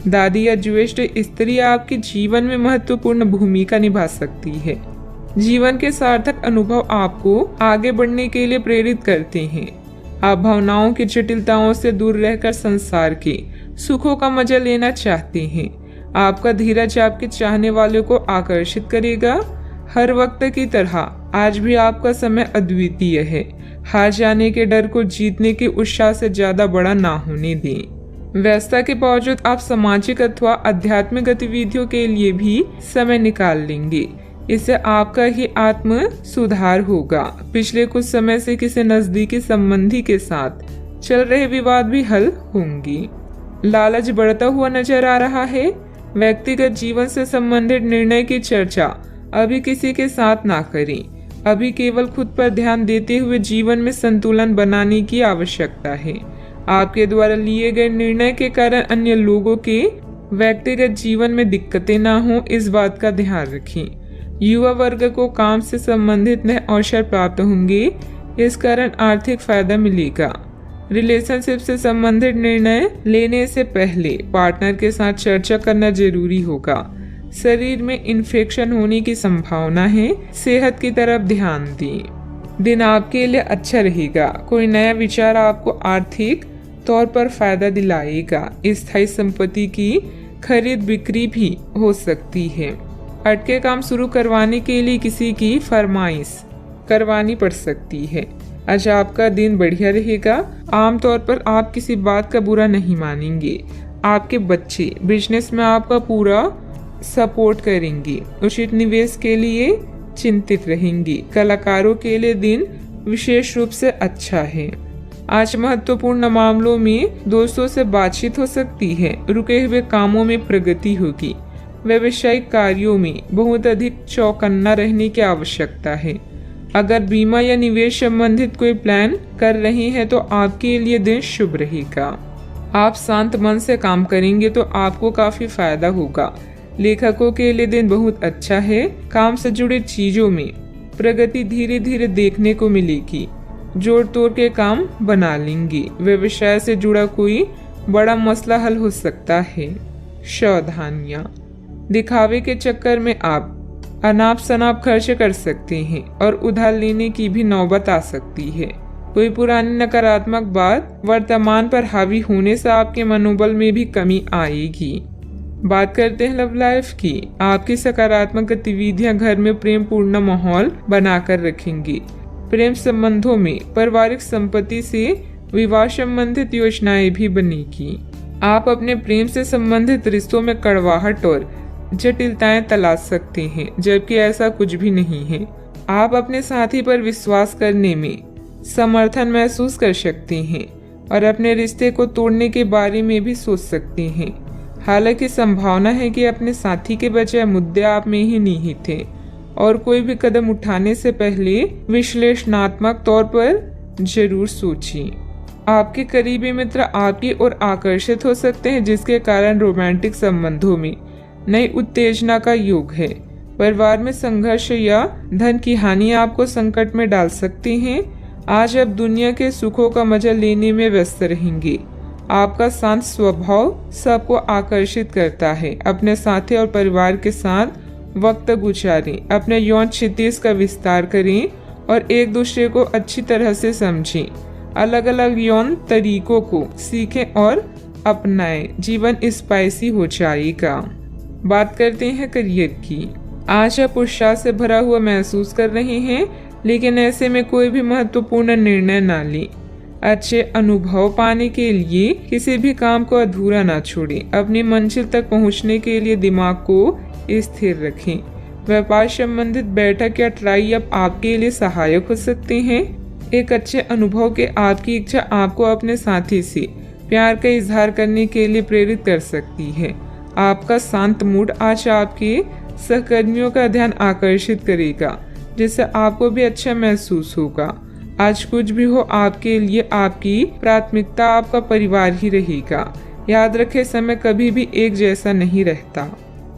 दादी या ज्येष्ठ स्त्री आपके जीवन में महत्वपूर्ण भूमिका निभा सकती है। जीवन के सार्थक अनुभव आपको आगे बढ़ने के लिए प्रेरित करते हैं। आप भावनाओं की जटिलताओं से दूर रहकर संसार के सुखों का मजा लेना चाहते हैं। आपका धीरज आपके चाहने वालों को आकर्षित करेगा। हर वक्त की तरह आज भी आपका समय अद्वितीय है। हार जाने के डर को जीतने के उत्साह से ज्यादा बड़ा ना होने दें। व्यस्तता के बावजूद आप सामाजिक अथवा आध्यात्मिक गतिविधियों के लिए भी समय निकाल लेंगे। इससे आपका ही आत्म सुधार होगा। पिछले कुछ समय से किसी नजदीकी संबंधी के साथ चल रहे विवाद भी हल होंगे। लालच बढ़ता हुआ नजर आ रहा है। व्यक्तिगत जीवन से संबंधित निर्णय की चर्चा अभी किसी के साथ ना करें। अभी केवल खुद पर ध्यान देते हुए जीवन में संतुलन बनाने की आवश्यकता है। आपके द्वारा लिए गए निर्णय के कारण अन्य लोगों के व्यक्तिगत जीवन में दिक्कतें ना हो, इस बात का ध्यान रखें। युवा वर्ग को काम से संबंधित नए अवसर प्राप्त होंगे, इस कारण आर्थिक फायदा मिलेगा। रिलेशनशिप से संबंधित निर्णय लेने से पहले पार्टनर के साथ चर्चा करना जरूरी होगा। शरीर में इन्फेक्शन होने की संभावना है, सेहत की तरफ ध्यान दें। दिन आपके लिए अच्छा रहेगा। कोई नया विचार आपको आर्थिक तौर पर फायदा दिलाएगा। स्थायी संपत्ति की खरीद बिक्री भी हो सकती है। अटके काम शुरू करवाने के लिए किसी की फरमाइश करवानी पड़ सकती है। आज आपका दिन बढ़िया रहेगा। आमतौर पर आप किसी बात का बुरा नहीं मानेंगे। आपके बच्चे बिजनेस में आपका पूरा सपोर्ट करेंगे। उचित निवेश के लिए चिंतित रहेंगी। कलाकारों के लिए दिन विशेष रूप से अच्छा है। आज महत्वपूर्ण मामलों में दोस्तों से बातचीत हो सकती है। रुके हुए कामों में प्रगति होगी। व्यावसायिक कार्यों में बहुत अधिक चौकन्ना रहने की आवश्यकता है। अगर बीमा या निवेश संबंधित कोई प्लान कर रहे हैं तो आपके लिए दिन शुभ रहेगा। आप शांत मन से काम करेंगे तो आपको काफी फायदा होगा। लेखकों के लिए दिन बहुत अच्छा है। काम से जुड़े चीजों में प्रगति धीरे धीरे देखने को मिलेगी। जोड़ तोड़ के काम बना लेंगे। व्यवसाय से जुड़ा कोई बड़ा मसला हल हो सकता है। सावधानियां, दिखावे के चक्कर में आप अनाप शनाप खर्च कर सकते हैं और उधार लेने की भी नौबत आ सकती है। कोई पुरानी नकारात्मक बात वर्तमान पर हावी होने से आपके मनोबल में भी कमी आएगी। बात करते हैं लव लाइफ की। आपकी सकारात्मक गतिविधियां घर में प्रेम पूर्ण माहौल बनाकर रखेंगी। प्रेम संबंधों में पारिवारिक संपत्ति से विवाह संबंधित योजनाएं भी बनेगी। आप अपने प्रेम से संबंधित रिश्तों में कड़वाहट और जटिलताएं तलाश सकते हैं, जबकि ऐसा कुछ भी नहीं है। आप अपने साथी पर विश्वास करने में समर्थन महसूस कर सकते हैं और अपने रिश्ते को तोड़ने के बारे में भी सोच सकते हैं। हालांकि संभावना है कि अपने साथी के बजाय मुद्दे आप में ही निहित थे और कोई भी कदम उठाने से पहले विश्लेषणात्मक तौर पर जरूर सोचिए। आपके करीबी मित्र आपकी ओर आकर्षित हो सकते हैं, जिसके कारण रोमांटिक संबंधों में नई उत्तेजना का योग है। परिवार में संघर्ष या धन की हानि आपको संकट में डाल सकते हैं। आज आप दुनिया के सुखों का मजा लेने में व्यस्त रहेंगे। आपका शांत स्वभाव सबको आकर्षित करता है। अपने साथी और परिवार के साथ वक्त गुजारें। अपने यौन क्षितिज का विस्तार करें और एक दूसरे को अच्छी तरह से समझें। अलग अलग यौन तरीकों को सीखें और अपनाएं। जीवन स्पाइसी हो जाएगा। बात करते हैं करियर की। आज आप उत्साह से भरा हुआ महसूस कर रहे हैं, लेकिन ऐसे में कोई भी महत्वपूर्ण निर्णय ना लें। अच्छे अनुभव पाने के लिए किसी भी काम को अधूरा ना छोड़ें। अपनी मंजिल तक पहुंचने के लिए दिमाग को स्थिर रखें। व्यापार संबंधित बैठक या ट्राई अप आपके लिए सहायक हो सकते हैं। एक अच्छे अनुभव के आपकी इच्छा आपको अपने साथी से प्यार का इजहार करने के लिए प्रेरित कर सकती है। आपका शांत मूड आज आपके सहकर्मियों का ध्यान आकर्षित करेगा, जिससे आपको भी अच्छा महसूस होगा। आज कुछ भी हो, आपके लिए आपकी प्राथमिकता आपका परिवार ही रहेगा। याद रखें, समय कभी भी एक जैसा नहीं रहता।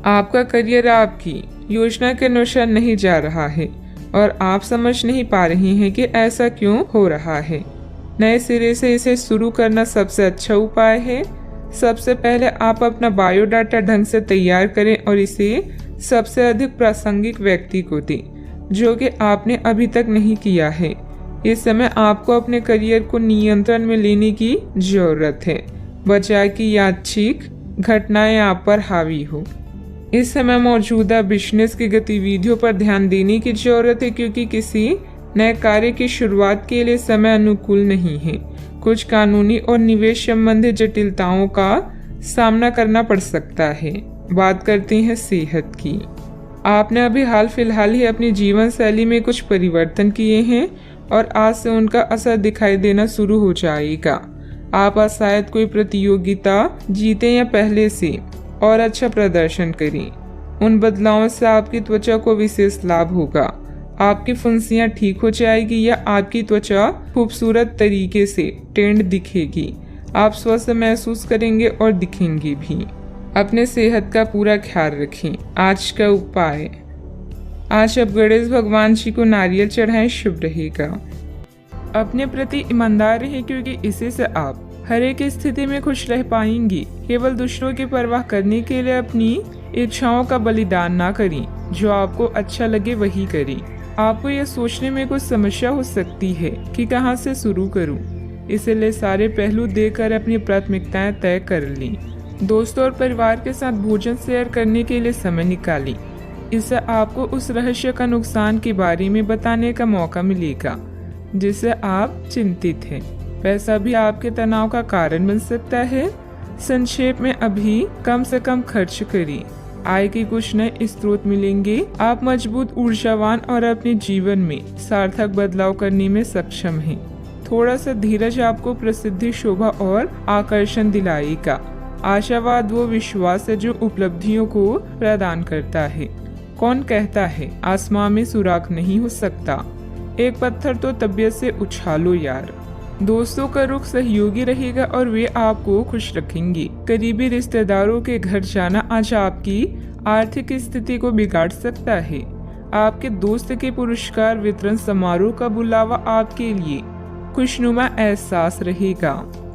आपका करियर आपकी योजना के अनुसार नहीं जा रहा है और आप समझ नहीं पा रहे हैं कि ऐसा क्यों हो रहा है। नए सिरे से इसे शुरू करना सबसे अच्छा उपाय है। सबसे पहले आप अपना बायोडाटा ढंग से तैयार करें और इसे सबसे अधिक प्रासंगिक व्यक्ति को दें, जो कि आपने अभी तक नहीं किया है। इस समय आपको अपने करियर को नियंत्रण में लेने की जरूरत है, बजाय कि यादृच्छिक घटनाएं आप पर हावी हो। इस समय मौजूदा बिजनेस की गतिविधियों पर ध्यान देने की जरूरत है, क्योंकि किसी नए कार्य की शुरुआत के लिए समय अनुकूल नहीं है। कुछ कानूनी और निवेश संबंधी जटिलताओं का सामना करना पड़ सकता है। बात करते हैं सेहत की। आपने अभी हाल फिलहाल ही अपनी जीवन शैली में कुछ परिवर्तन किए हैं और आज से उनका असर दिखाई देना शुरू हो जाएगा। आप शायद कोई प्रतियोगिता जीते या पहले से और अच्छा प्रदर्शन करें। उन बदलावों से आपकी त्वचा को विशेष लाभ होगा। आपकी फुंसियां ठीक हो जाएगी या आपकी त्वचा खूबसूरत तरीके से टेंड दिखेगी। आप स्वस्थ महसूस करेंगे और दिखेंगे भी। अपने सेहत का पूरा ख्याल रखें। आज का उपाय, आज आप गणेश भगवान जी को नारियल चढ़ाएं, शुभ रहेगा। अपने प्रति ईमानदार रहें, क्योंकि इसी से आप हर एक स्थिति में खुश रह पाएंगी। केवल दूसरों की परवाह करने के लिए अपनी इच्छाओं का बलिदान ना करें। जो आपको अच्छा लगे वही करें। आपको यह सोचने में कुछ समस्या हो सकती है कि कहां से शुरू करूं, इसलिए सारे पहलू देखकर अपनी प्राथमिकताएं तय कर लें। दोस्तों और परिवार के साथ भोजन शेयर करने के लिए समय निकालें। इससे आपको उस रहस्य का नुकसान के बारे में बताने का मौका मिलेगा जिससे आप चिंतित हैं। पैसा भी आपके तनाव का कारण बन सकता है। संक्षेप में अभी कम से कम खर्च करें। आय के कुछ नए स्रोत मिलेंगे। आप मजबूत, ऊर्जावान और अपने जीवन में सार्थक बदलाव करने में सक्षम हैं। थोड़ा सा धीरज आपको प्रसिद्धि, शोभा और आकर्षण दिलाएगा। आशावाद वो विश्वास है जो उपलब्धियों को प्रदान करता है। कौन कहता है आसमां में सुराख नहीं हो सकता, एक पत्थर तो तबीयत से उछालो यार। दोस्तों का रुख सहयोगी रहेगा और वे आपको खुश रखेंगे। करीबी रिश्तेदारों के घर जाना आज आपकी आर्थिक स्थिति को बिगाड़ सकता है। आपके दोस्त के पुरस्कार वितरण समारोह का बुलावा आपके लिए खुशनुमा एहसास रहेगा।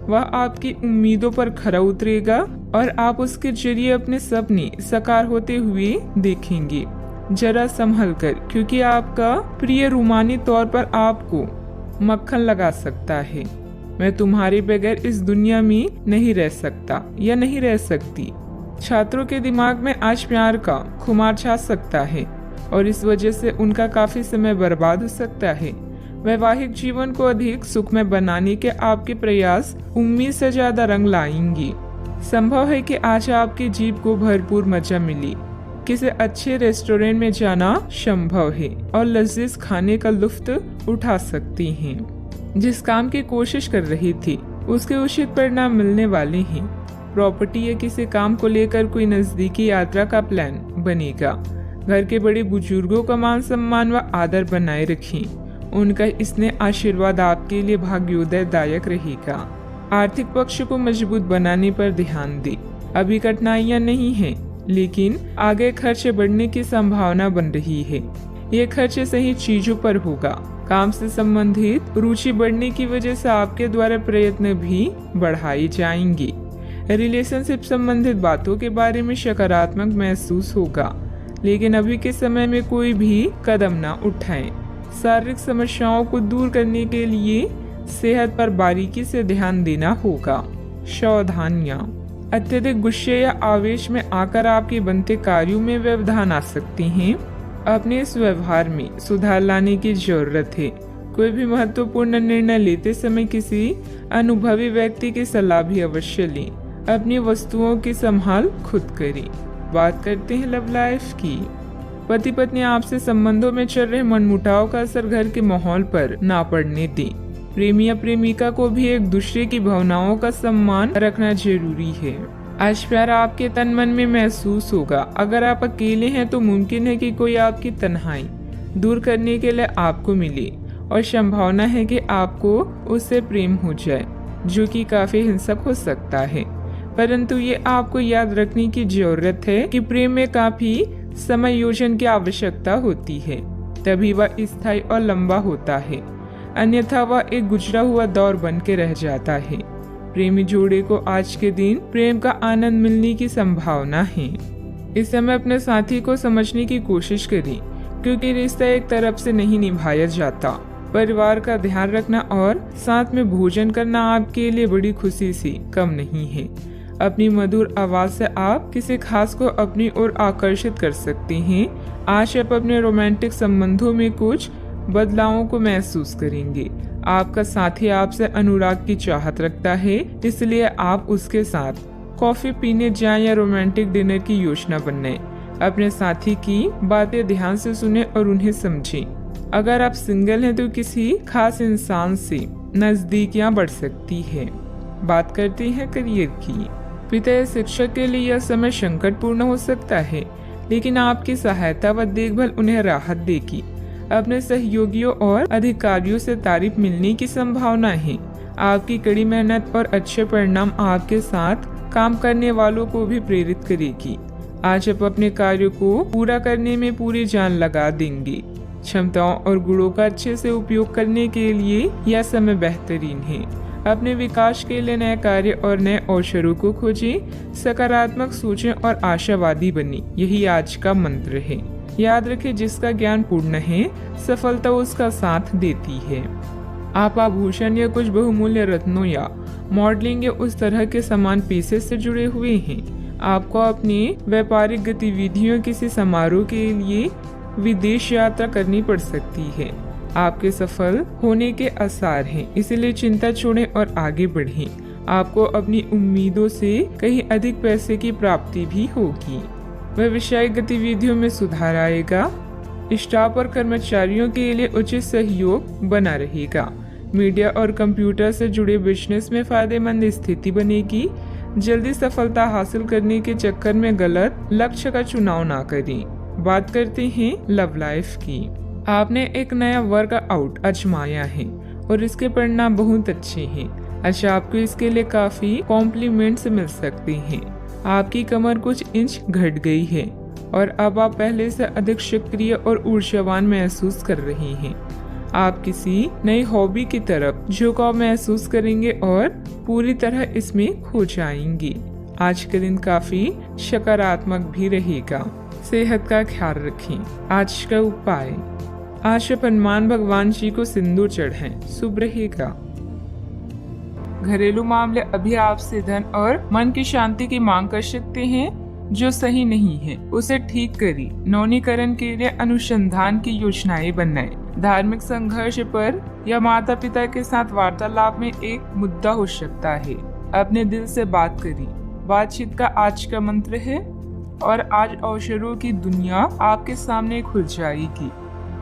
वह आपकी उम्मीदों पर खरा उतरेगा और आप उसके जरिए अपने सपने साकार होते हुए देखेंगे। जरा संभल कर, क्योंकि आपका प्रिय रूमानी तौर पर आपको मक्खन लगा सकता है। मैं तुम्हारे बगैर इस दुनिया में नहीं रह सकता या नहीं रह सकती। छात्रों के दिमाग में आज प्यार का खुमार छा सकता है और इस वजह से उनका काफी समय बर्बाद हो सकता है। वैवाहिक जीवन को अधिक सुखमय बनाने के आपके प्रयास उम्मीद से ज्यादा रंग लाएंगे। संभव है कि आज आपकी जीभ को भरपूर मजा मिले। किसी अच्छे रेस्टोरेंट में जाना संभव है और लजीज खाने का लुत्फ उठा सकती हैं। जिस काम की कोशिश कर रही थी उसके उचित परिणाम मिलने वाले हैं। प्रॉपर्टी या किसी काम को लेकर कोई नजदीकी यात्रा का प्लान बनेगा। घर के बड़े बुजुर्गों का मान सम्मान व आदर बनाए रखें। उनका स्नेह आशीर्वाद आपके लिए भाग्योदयदायक रहेगा। आर्थिक पक्ष को मजबूत बनाने पर ध्यान दें। अभी कठिनाइयां नहीं हैं, लेकिन आगे खर्चे बढ़ने की संभावना बन रही है। ये खर्चे सही चीजों पर होगा। काम से संबंधित रुचि बढ़ने की वजह से आपके द्वारा प्रयत्न भी बढ़ाए जाएंगे। रिलेशनशिप संबंधित बातों के बारे में सकारात्मक महसूस होगा, लेकिन अभी के समय में कोई भी कदम ना उठाएं। शारीरिक समस्याओं को दूर करने के लिए सेहत पर बारीकी से ध्यान देना होगा। सावधानियां, अत्यधिक गुस्से या आवेश में आकर आपके बनते कार्यों में व्यवधान आ सकते हैं। अपने इस व्यवहार में सुधार लाने की जरूरत है। कोई भी महत्वपूर्ण निर्णय लेते समय किसी अनुभवी व्यक्ति की सलाह भी अवश्य लें। अपनी वस्तुओं की संभाल खुद करें। बात करते हैं लव लाइफ की। पति पत्नी आपसे संबंधों में चल रहे मनमुटाव का असर घर के माहौल पर ना पड़ने दें। प्रेमी या प्रेमिका को भी एक दूसरे की भावनाओं का सम्मान रखना जरूरी है। आज प्यार आपके तन मन में महसूस होगा। अगर आप अकेले हैं तो मुमकिन है कि कोई आपकी तन्हाई दूर करने के लिए आपको मिले और संभावना है कि आपको उससे प्रेम हो जाए, जो कि काफी हिंसक हो सकता है। परंतु ये आपको याद रखने की जरूरत है कि प्रेम में काफी समायोजन की आवश्यकता होती है, तभी वह स्थायी और लंबा होता है। अन्यथा वह एक गुजरा हुआ दौर बन के रह जाता है। प्रेमी जोड़े को आज के दिन प्रेम का आनंद मिलने की संभावना है। इस समय अपने साथी को समझने की कोशिश करें, क्योंकि रिश्ता एक तरफ से नहीं निभाया जाता। परिवार का ध्यान रखना और साथ में भोजन करना आपके लिए बड़ी खुशी से कम नहीं है। अपनी मधुर आवाज से आप किसी खास को अपनी ओर आकर्षित कर सकते हैं। आज आप अपने रोमांटिक संबंधों में कुछ बदलावों को महसूस करेंगे। आपका साथी आपसे अनुराग की चाहत रखता है, इसलिए आप उसके साथ कॉफी पीने जाएं या रोमांटिक डिनर की योजना बनाएं। अपने साथी की बातें ध्यान से सुने और उन्हें समझें। अगर आप सिंगल हैं तो किसी खास इंसान से नजदीकियां बढ़ सकती है। बात करते हैं करियर की। पिता या शिक्षक के लिए यह समय संकटपूर्ण हो सकता है, लेकिन आपकी सहायता व देखभाल उन्हें राहत देगी। अपने सहयोगियों और अधिकारियों से तारीफ मिलने की संभावना है। आपकी कड़ी मेहनत और अच्छे परिणाम आपके साथ काम करने वालों को भी प्रेरित करेगी। आज आप अपने कार्यों को पूरा करने में पूरी जान लगा देंगे। क्षमताओं और गुणों का अच्छे से उपयोग करने के लिए यह समय बेहतरीन है। अपने विकास के लिए नए कार्य और नए अवसरों को खोजें। सकारात्मक सोचें और आशावादी बने, यही आज का मंत्र है। याद रखें, जिसका ज्ञान पूर्ण है सफलता उसका साथ देती है। आप आभूषण या कुछ बहुमूल्य रत्नों या मॉडलिंग या उस तरह के समान पेशे से जुड़े हुए हैं। आपको अपनी व्यापारिक गतिविधियों किसी समारोह के लिए विदेश यात्रा करनी पड़ सकती है। आपके सफल होने के आसार हैं, इसलिए चिंता छोड़ें और आगे बढ़ें। आपको अपनी उम्मीदों से कहीं अधिक पैसे की प्राप्ति भी होगी। व्यवसायिक गतिविधियों में सुधार आएगा। स्टाफ और कर्मचारियों के लिए उचित सहयोग बना रहेगा। मीडिया और कंप्यूटर से जुड़े बिजनेस में फायदेमंद स्थिति बनेगी। जल्दी सफलता हासिल करने के चक्कर में गलत लक्ष्य का चुनाव ना करें। बात करते हैं लव लाइफ की। आपने एक नया वर्कआउट आजमाया है और इसके परिणाम बहुत अच्छे हैं। अच्छा, आपको इसके लिए काफी कॉम्प्लीमेंट्स मिल सकते हैं। आपकी कमर कुछ इंच घट गई है और अब आप पहले से अधिक सक्रिय और ऊर्जावान महसूस कर रहे हैं। आप किसी नई हॉबी की तरफ झुकाव महसूस करेंगे और पूरी तरह इसमें खो जाएंगे। आज का दिन काफी सकारात्मक भी रहेगा। सेहत का ख्याल रखें। आज का उपाय, आज आप हनुमान भगवान जी को सिंदूर चढ़ाएं, शुभ रहेगा। घरेलू मामले अभी आपसे धन और मन की शांति की मांग कर सकते हैं। जो सही नहीं है उसे ठीक करिए। नवीनीकरण के लिए अनुसंधान की योजनाएं बनाएं। धार्मिक संघर्ष पर या माता पिता के साथ वार्तालाप में एक मुद्दा हो सकता है। अपने दिल से बात करिए। बातचीत का आज का मंत्र है और आज अवसरों की दुनिया आपके सामने खुल जाएगी।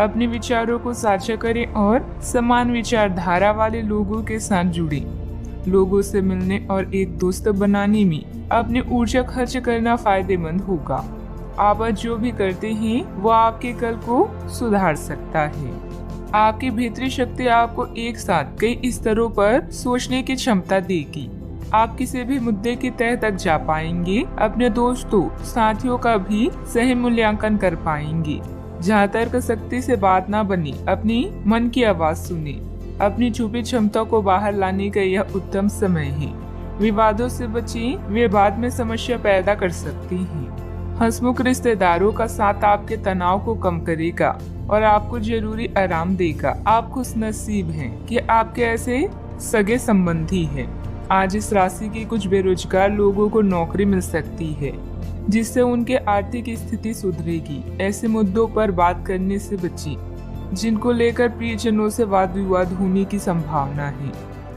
अपने विचारों को साझा करें और समान विचारधारा वाले लोगों के साथ जुड़ें। लोगों से मिलने और एक दोस्त बनाने में अपनी ऊर्जा खर्च करना फायदेमंद होगा। आप आज जो भी करते हैं वो आपके कल को सुधार सकता है। आपकी भीतरी शक्ति आपको एक साथ कई स्तरों पर सोचने की क्षमता देगी। आप किसी भी मुद्दे की तह तक जा पाएंगे। अपने दोस्तों साथियों का भी सही मूल्यांकन कर पाएंगे। जहाँ तर्क शक्ति से बात ना बनी, अपनी मन की आवाज सुने। अपनी छुपी क्षमता को बाहर लाने का यह उत्तम समय है। विवादों से बचें, वे बाद में समस्या पैदा कर सकती हैं। हंसमुख रिश्तेदारों का साथ आपके तनाव को कम करेगा और आपको जरूरी आराम देगा। आप खुशनसीब हैं कि आपके ऐसे सगे संबंधी हैं। आज इस राशि के कुछ बेरोजगार लोगों को नौकरी मिल सकती है, जिससे उनके आर्थिक स्थिति सुधरेगी। ऐसे मुद्दों पर बात करने से बचें जिनको लेकर प्रियजनों से वाद विवाद होने की संभावना है।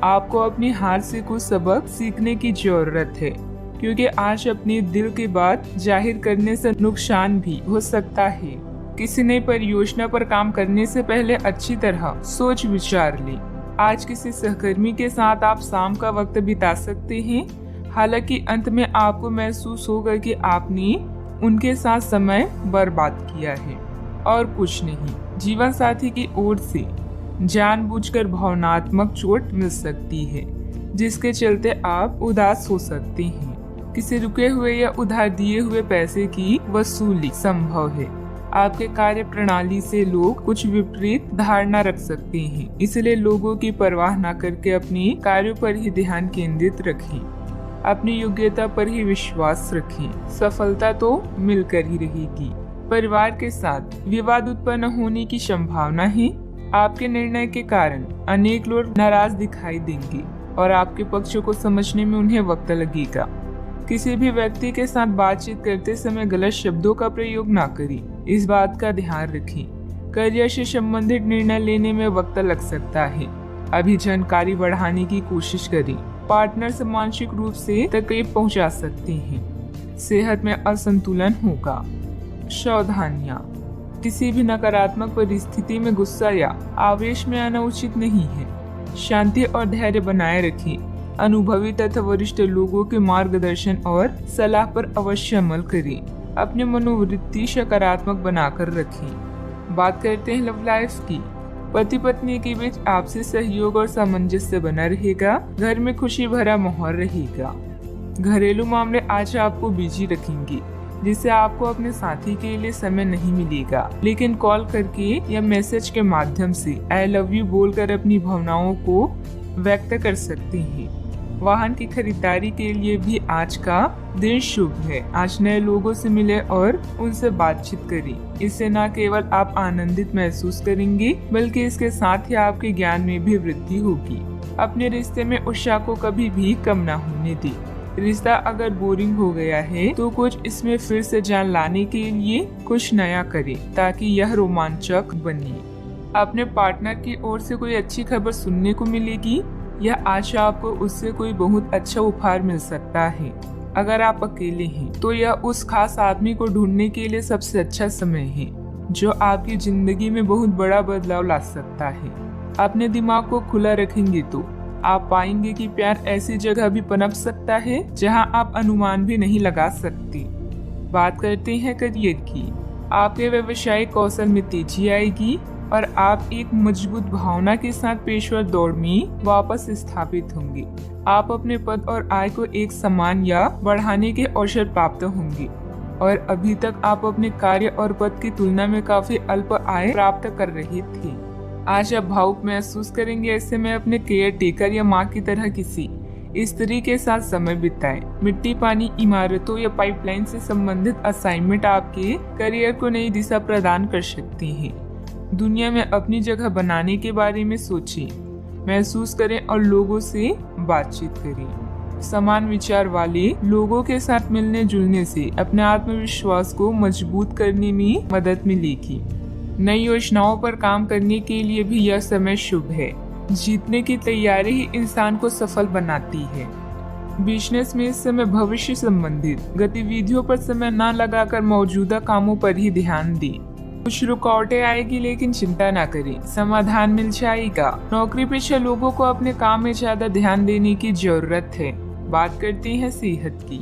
आपको अपनी हार से कुछ सबक सीखने की जरूरत है, क्योंकि आज अपने दिल की बात जाहिर करने से नुकसान भी हो सकता है। किसी नई परियोजना पर काम करने से पहले अच्छी तरह सोच विचार लें। आज किसी सहकर्मी के साथ आप शाम का वक्त बिता सकते हैं। हालांकि अंत में आपको महसूस होगा कि आपने उनके साथ समय बर्बाद किया है और कुछ नहीं। जीवन साथी की ओर से जानबूझकर भावनात्मक चोट मिल सकती है, जिसके चलते आप उदास हो सकते हैं। किसी रुके हुए या उधार दिए हुए पैसे की वसूली संभव है। आपके कार्य प्रणाली से लोग कुछ विपरीत धारणा रख सकते हैं, इसलिए लोगों की परवाह न करके अपने कार्यों पर ही ध्यान केंद्रित रखें। अपनी योग्यता पर ही विश्वास रखें। सफलता तो मिलकर ही रहेगी। परिवार के साथ विवाद उत्पन्न होने की संभावना है। आपके निर्णय के कारण अनेक लोग नाराज दिखाई देंगे और आपके पक्षों को समझने में उन्हें वक्त लगेगा। किसी भी व्यक्ति के साथ बातचीत करते समय गलत शब्दों का प्रयोग न करें, इस बात का ध्यान रखें। करियर से संबंधित निर्णय लेने में वक्त लग सकता है। अभी जानकारी बढ़ाने की कोशिश करें। पार्टनर से मानसिक रूप से तकलीफ पहुंचा सकते हैं। सेहत में असंतुलन होगा। सावधानियां, किसी भी नकारात्मक परिस्थिति में गुस्सा या आवेश में आना उचित नहीं है। शांति और धैर्य बनाए रखें। अनुभवी तथा वरिष्ठ लोगों के मार्गदर्शन और सलाह पर अवश्य अमल करें। अपनी मनोवृत्ति सकारात्मक बनाकर रखें। बात करते हैं लव लाइफ की। पति पत्नी के बीच आपसी सहयोग और सामंजस्य बना रहेगा। घर में खुशी भरा माहौल रहेगा। घरेलू मामले आज आपको बिजी रखेंगे, जिससे आपको अपने साथी के लिए समय नहीं मिलेगा। लेकिन कॉल करके या मैसेज के माध्यम से आई लव यू बोलकर अपनी भावनाओं को व्यक्त कर सकते हैं। वाहन की खरीदारी के लिए भी आज का दिन शुभ है। आज नए लोगों से मिले और उनसे बातचीत करें। इससे न केवल आप आनंदित महसूस करेंगे, बल्कि इसके साथ ही आपके ज्ञान में भी वृद्धि होगी। अपने रिश्ते में उत्साह को कभी भी कम न होने दें। रिश्ता अगर बोरिंग हो गया है तो कुछ इसमें फिर से जान लाने के लिए कुछ नया करें, ताकि यह रोमांचक बने। अपने पार्टनर की ओर से कोई अच्छी खबर सुनने को मिलेगी या आज आपको उससे कोई बहुत अच्छा उपहार मिल सकता है। अगर आप अकेले हैं तो यह उस खास आदमी को ढूंढने के लिए सबसे अच्छा समय है, जो आपकी जिंदगी में बहुत बड़ा बदलाव ला सकता है। अपने दिमाग को खुला रखेंगे तो आप पाएंगे कि प्यार ऐसी जगह भी पनप सकता है जहां आप अनुमान भी नहीं लगा सकती। बात करते हैं करियर की। आपके व्यवसायिक कौशल में तेजी आएगी और आप एक मजबूत भावना के साथ पेशेवर दौड़ में वापस स्थापित होंगे। आप अपने पद और आय को एक समान या बढ़ाने के अवसर प्राप्त होंगे और अभी तक आप अपने कार्य और पद की तुलना में काफी अल्प आय प्राप्त कर रहे थे। आज आप भावुक महसूस करेंगे। ऐसे में अपने केयर टेकर या माँ की तरह किसी स्त्री के साथ समय बिताएं। मिट्टी, पानी, इमारतों या पाइपलाइन से संबंधित असाइनमेंट आपके करियर को नई दिशा प्रदान कर सकती हैं। दुनिया में अपनी जगह बनाने के बारे में सोचें, महसूस करें और लोगों से बातचीत करें। समान विचार वाले लोगों के साथ मिलने जुलने से अपने आत्मविश्वास को मजबूत करने में मदद मिलेगी। नई योजनाओं पर काम करने के लिए भी यह समय शुभ है। जीतने की तैयारी ही इंसान को सफल बनाती है। बिजनेस में इस समय भविष्य संबंधित गतिविधियों पर समय न लगाकर मौजूदा कामों पर ही ध्यान दें। कुछ रुकावटें आएगी लेकिन चिंता न करें, समाधान मिल जाएगा। नौकरी पेशा लोगों को अपने काम में ज्यादा ध्यान देने की जरूरत है। बात करते हैं सेहत की।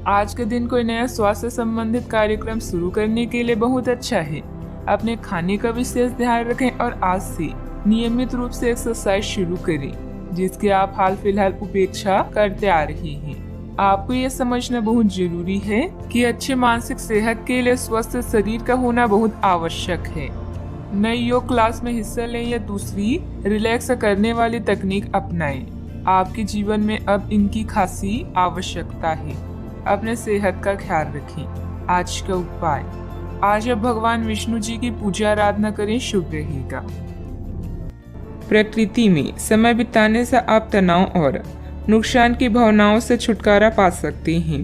आज के दिन कोई नया स्वास्थ्य संबंधित कार्यक्रम शुरू करने के लिए बहुत अच्छा है। अपने खाने का विशेष ध्यान रखें और आज से नियमित रूप से एक्सरसाइज शुरू करें जिसकी आप हाल फिलहाल उपेक्षा करते आ रहे हैं। आपको यह समझना बहुत जरूरी है कि अच्छे मानसिक सेहत के लिए स्वस्थ शरीर का होना बहुत आवश्यक है। नई योग क्लास में हिस्सा लें या दूसरी रिलैक्स करने वाली तकनीक अपनाएं। आपके जीवन में अब इनकी खासी आवश्यकता है। अपने सेहत का ख्याल रखें। आज का उपाय, आज आप भगवान विष्णु जी की पूजा आराधना करें, शुभ रहेगा। प्रकृति में समय बिताने से आप तनाव और नुकसान की भावनाओं से छुटकारा पा सकते हैं।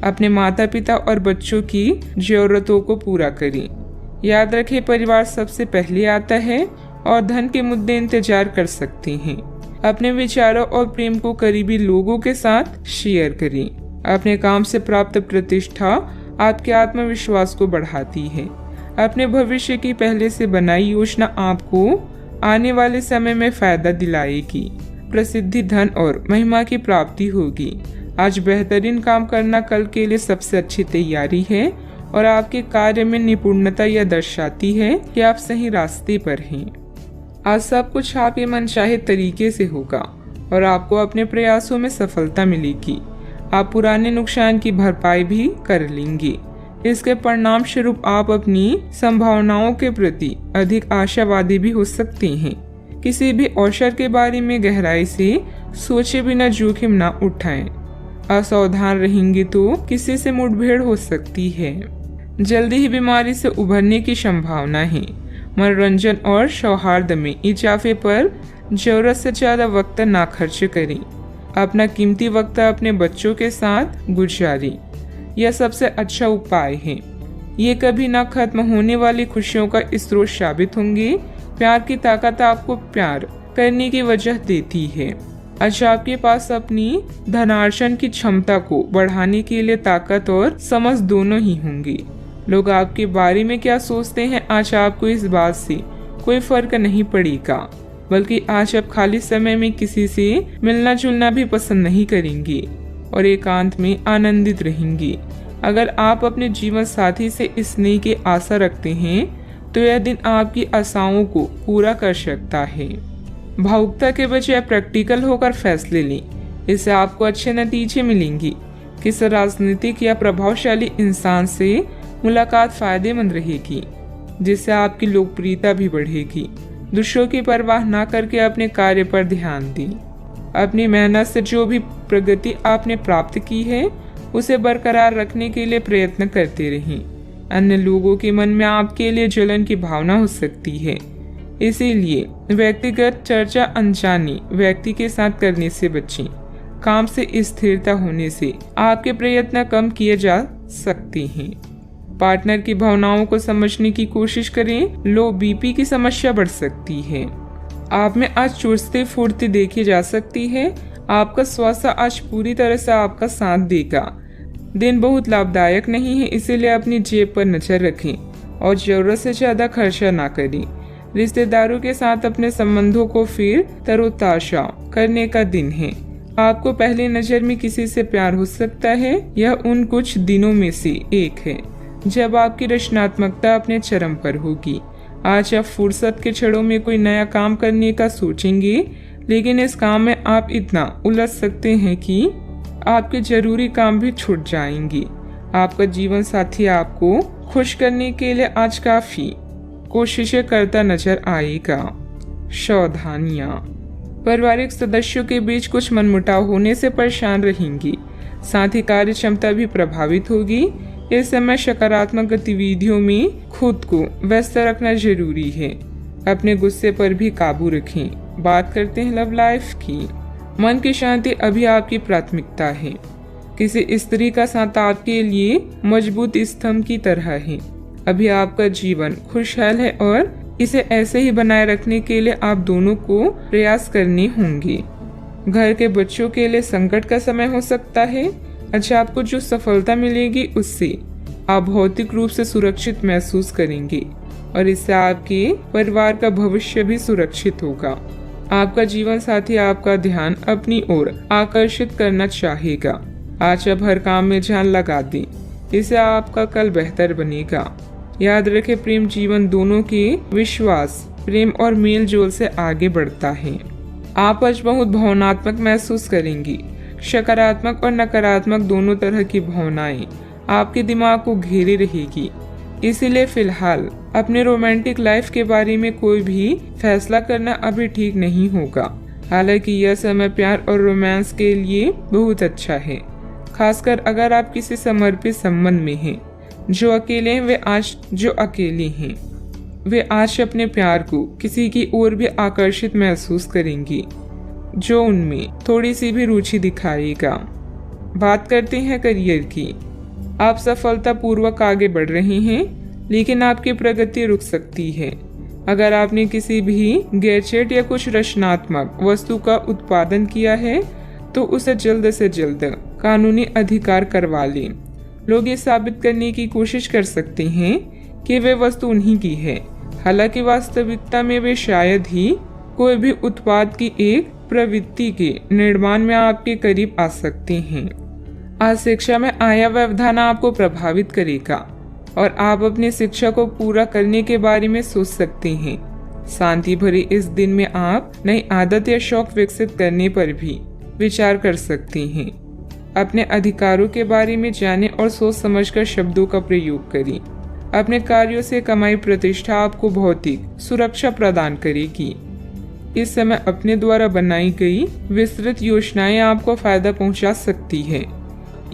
अपने माता पिता और बच्चों की जरूरतों को पूरा करें। याद रखें, परिवार सबसे पहले आता है और धन के मुद्दे इंतजार कर सकते हैं। अपने विचारों और प्रेम को करीबी लोगों के साथ शेयर करें। अपने काम से प्राप्त प्रतिष्ठा आपके आत्मविश्वास को बढ़ाती है। अपने भविष्य की पहले से बनाई योजना आपको आने वाले समय में फायदा दिलाएगी। प्रसिद्धि, धन और महिमा की प्राप्ति होगी। आज बेहतरीन काम करना कल के लिए सबसे अच्छी तैयारी है और आपके कार्य में निपुणता यह दर्शाती है कि आप सही रास्ते पर हैं। आज सब कुछ आपके मनचाहे तरीके से होगा और आपको अपने प्रयासों में सफलता मिलेगी। आप पुराने नुकसान की भरपाई भी कर लेंगे। इसके परिणाम स्वरूप आप अपनी संभावनाओं के प्रति अधिक आशावादी भी हो सकते हैं। किसी भी अवसर के बारे में गहराई से सोचे बिना जोखिम न उठाएं। असावधान रहेंगे तो किसी से मुठभेड़ हो सकती है। जल्दी ही बीमारी से उभरने की संभावना है। मनोरंजन और सौहार्द में इजाफे पर जरूरत से ज्यादा वक्त ना खर्च करें। अपना कीमती वक्त अपने बच्चों के साथ गुजारें। यह सबसे अच्छा उपाय है। ये कभी ना खत्म होने वाली खुशियों का स्रोत साबित होंगे। प्यार की ताकत आपको प्यार करने की वजह देती है। आज आपके पास अपनी धनार्जन की क्षमता को बढ़ाने के लिए ताकत और समझ दोनों ही होंगे। लोग आपके बारे में क्या सोचते हैं, आज आपको इस बात से कोई फर्क नहीं पड़ेगा, बल्कि आज आप खाली समय में किसी से मिलना जुलना भी पसंद नहीं करेंगे और एकांत में आनंदित रहेंगे। अगर आप अपने जीवन साथी से स्नेह की आशा रखते हैं तो यह दिन आपकी आशाओं को पूरा कर सकता है। भावुकता के बजाय प्रैक्टिकल होकर फैसले लें, इससे आपको अच्छे नतीजे मिलेंगे। किसी राजनीतिक या प्रभावशाली इंसान से मुलाकात फायदेमंद रहेगी, जिससे आपकी लोकप्रियता भी बढ़ेगी। दूसरों की परवाह न करके अपने कार्य पर ध्यान दें। अपनी मेहनत से जो भी प्रगति आपने प्राप्त की है उसे बरकरार रखने के लिए प्रयत्न करते रहें। अन्य लोगों के मन में आपके लिए जलन की भावना हो सकती है, इसीलिए व्यक्तिगत चर्चा अनजाने व्यक्ति के साथ करने से बचें। काम से स्थिरता होने से आपके प्रयत्न कम किए जा सकते हैं। पार्टनर की भावनाओं को समझने की कोशिश करें। लो बीपी की समस्या बढ़ सकती है। आप में आज चुस्ती फुर्ती देखी जा सकती है। आपका स्वास्थ्य आज पूरी तरह से आपका साथ देगा। दिन बहुत लाभदायक नहीं है, इसीलिए अपनी जेब पर नजर रखें और जरूरत से ज्यादा खर्चा ना करें। रिश्तेदारों के साथ अपने संबंधों को फिर तरोताजा करने का दिन है। आपको पहली नजर में किसी से प्यार हो सकता है। यह उन कुछ दिनों में से एक है जब आपकी रचनात्मकता अपने चरम पर होगी। आज आप फुर्सत के क्षणों में कोई नया काम करने का सोचेंगे, लेकिन इस काम में आप इतना उलझ सकते हैं कि आपके जरूरी काम भी छूट जाएंगे। आपका जीवन साथी आपको खुश करने के लिए आज काफी कोशिशें करता नजर आएगा। सावधानियां, पारिवारिक सदस्यों के बीच कुछ मनमुटाव होने से परेशान रहेंगी। साथ ही कार्य क्षमता भी प्रभावित होगी। इस समय सकारात्मक गतिविधियों में खुद को व्यस्त रखना जरूरी है। अपने गुस्से पर भी काबू रखें। बात करते हैं लव लाइफ की। मन की शांति अभी आपकी प्राथमिकता है। किसी स्त्री का साथ आपके लिए मजबूत स्तंभ की तरह है। अभी आपका जीवन खुशहाल है और इसे ऐसे ही बनाए रखने के लिए आप दोनों को प्रयास करने होंगे। घर के बच्चों के लिए संकट का समय हो सकता है। अच्छा, आपको जो सफलता मिलेगी उससे आप भौतिक रूप से सुरक्षित महसूस करेंगे और इससे आपके परिवार का भविष्य भी सुरक्षित होगा। आपका जीवन साथी आपका ध्यान अपनी ओर आकर्षित करना चाहेगा। आज आप हर काम में जान लगा दें, इससे आपका कल बेहतर बनेगा। याद रखें, प्रेम जीवन दोनों के विश्वास, प्रेम और मेल जोल से आगे बढ़ता है। आप आज बहुत भावनात्मक महसूस करेंगी। सकारात्मक और नकारात्मक दोनों तरह की भावनाएं आपके दिमाग को घेरे रहेगी। इसीलिए फिलहाल अपने रोमांटिक लाइफ के बारे में कोई भी फैसला करना अभी ठीक नहीं होगा। हालांकि यह समय प्यार और रोमांस के लिए बहुत अच्छा है, खासकर अगर आप किसी समर्पित संबंध में हैं। जो अकेले हैं वे आज अपने प्यार को किसी की ओर भी आकर्षित महसूस करेंगी जो उनमें थोड़ी सी भी रुचि दिखाएगा। बात करते हैं करियर की। आप सफलतापूर्वक आगे बढ़ रहे हैं, लेकिन आपकी प्रगति रुक सकती है। अगर आपने किसी भी गैजेट या कुछ रचनात्मक वस्तु का उत्पादन किया है तो उसे जल्द से जल्द कानूनी अधिकार करवा लें। लोग ये साबित करने की कोशिश कर सकते हैं कि वे वस्तु उन्हीं की है, हालांकि वास्तविकता में वे शायद ही कोई भी उत्पाद की एक प्रवृत्ति के निर्माण में आपके करीब आ सकते हैं। आज शिक्षा में आया व्यवधान आपको प्रभावित करेगा और आप अपनी शिक्षा को पूरा करने के बारे में सोच सकते हैं। शांति भरे इस दिन में आप नई आदत या शौक विकसित करने पर भी विचार कर सकते हैं। अपने अधिकारों के बारे में जानें और सोच समझकर शब्दों का प्रयोग करें। अपने कार्यों से कमाई प्रतिष्ठा आपको भौतिक सुरक्षा प्रदान करेगी। इस समय अपने द्वारा बनाई गई विस्तृत योजनाएं आपको फायदा पहुंचा सकती है।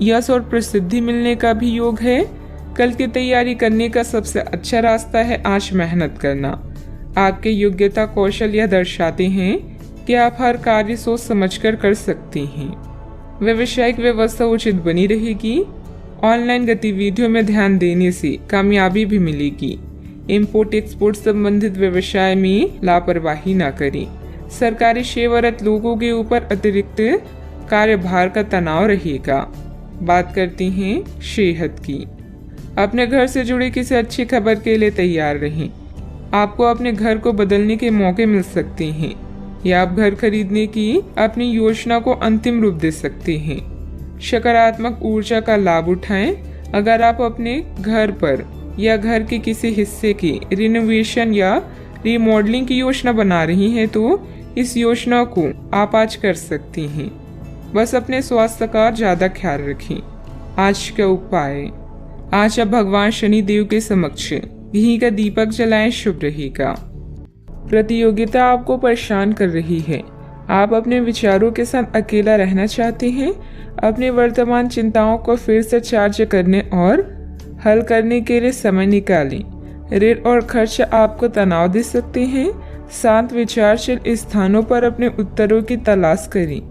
यश और प्रसिद्धि मिलने का भी योग है। कल की तैयारी करने का सबसे अच्छा रास्ता है आज मेहनत करना। आपके योग्यता कौशल यह दर्शाते हैं कि आप हर कार्य सोच समझकर कर सकते हैं। व्यावसायिक व्यवस्था उचित बनी रहेगी। ऑनलाइन गतिविधियों में ध्यान देने से कामयाबी भी मिलेगी। इंपोर्ट एक्सपोर्ट संबंधित व्यवसाय में लापरवाही न करें। सरकारी सेवारत लोगों के ऊपर अतिरिक्त कार्यभार का तनाव रहेगा। बात करते हैं सेहत की। अपने घर से जुड़ी किसी अच्छी खबर के लिए तैयार रहें। आपको अपने घर को बदलने के मौके मिल सकते हैं या आप घर खरीदने की अपनी योजना को अंतिम रूप दे सकते हैं। सकारात्मक ऊर्जा का लाभ उठाएं। अगर आप अपने घर पर या घर के किसी हिस्से की रिनोवेशन या रिमॉडलिंग की योजना बना रही हैं तो इस योजना को आप आज कर सकती हैं। बस अपने स्वास्थ्य का ज्यादा ख्याल रखें। आज का उपाय, आज आप भगवान शनि देव के समक्ष घी का दीपक जलाएं, शुभ रहेगा। प्रतियोगिता आपको परेशान कर रही है। आप अपने विचारों के साथ अकेला रहना चाहते हैं। अपने वर्तमान चिंताओं को फिर से चार्ज करने और हल करने के लिए समय निकालें। ऋण और खर्च आपको तनाव दे सकते हैं। शांत विचारशील स्थानों पर अपने उत्तरों की तलाश करें।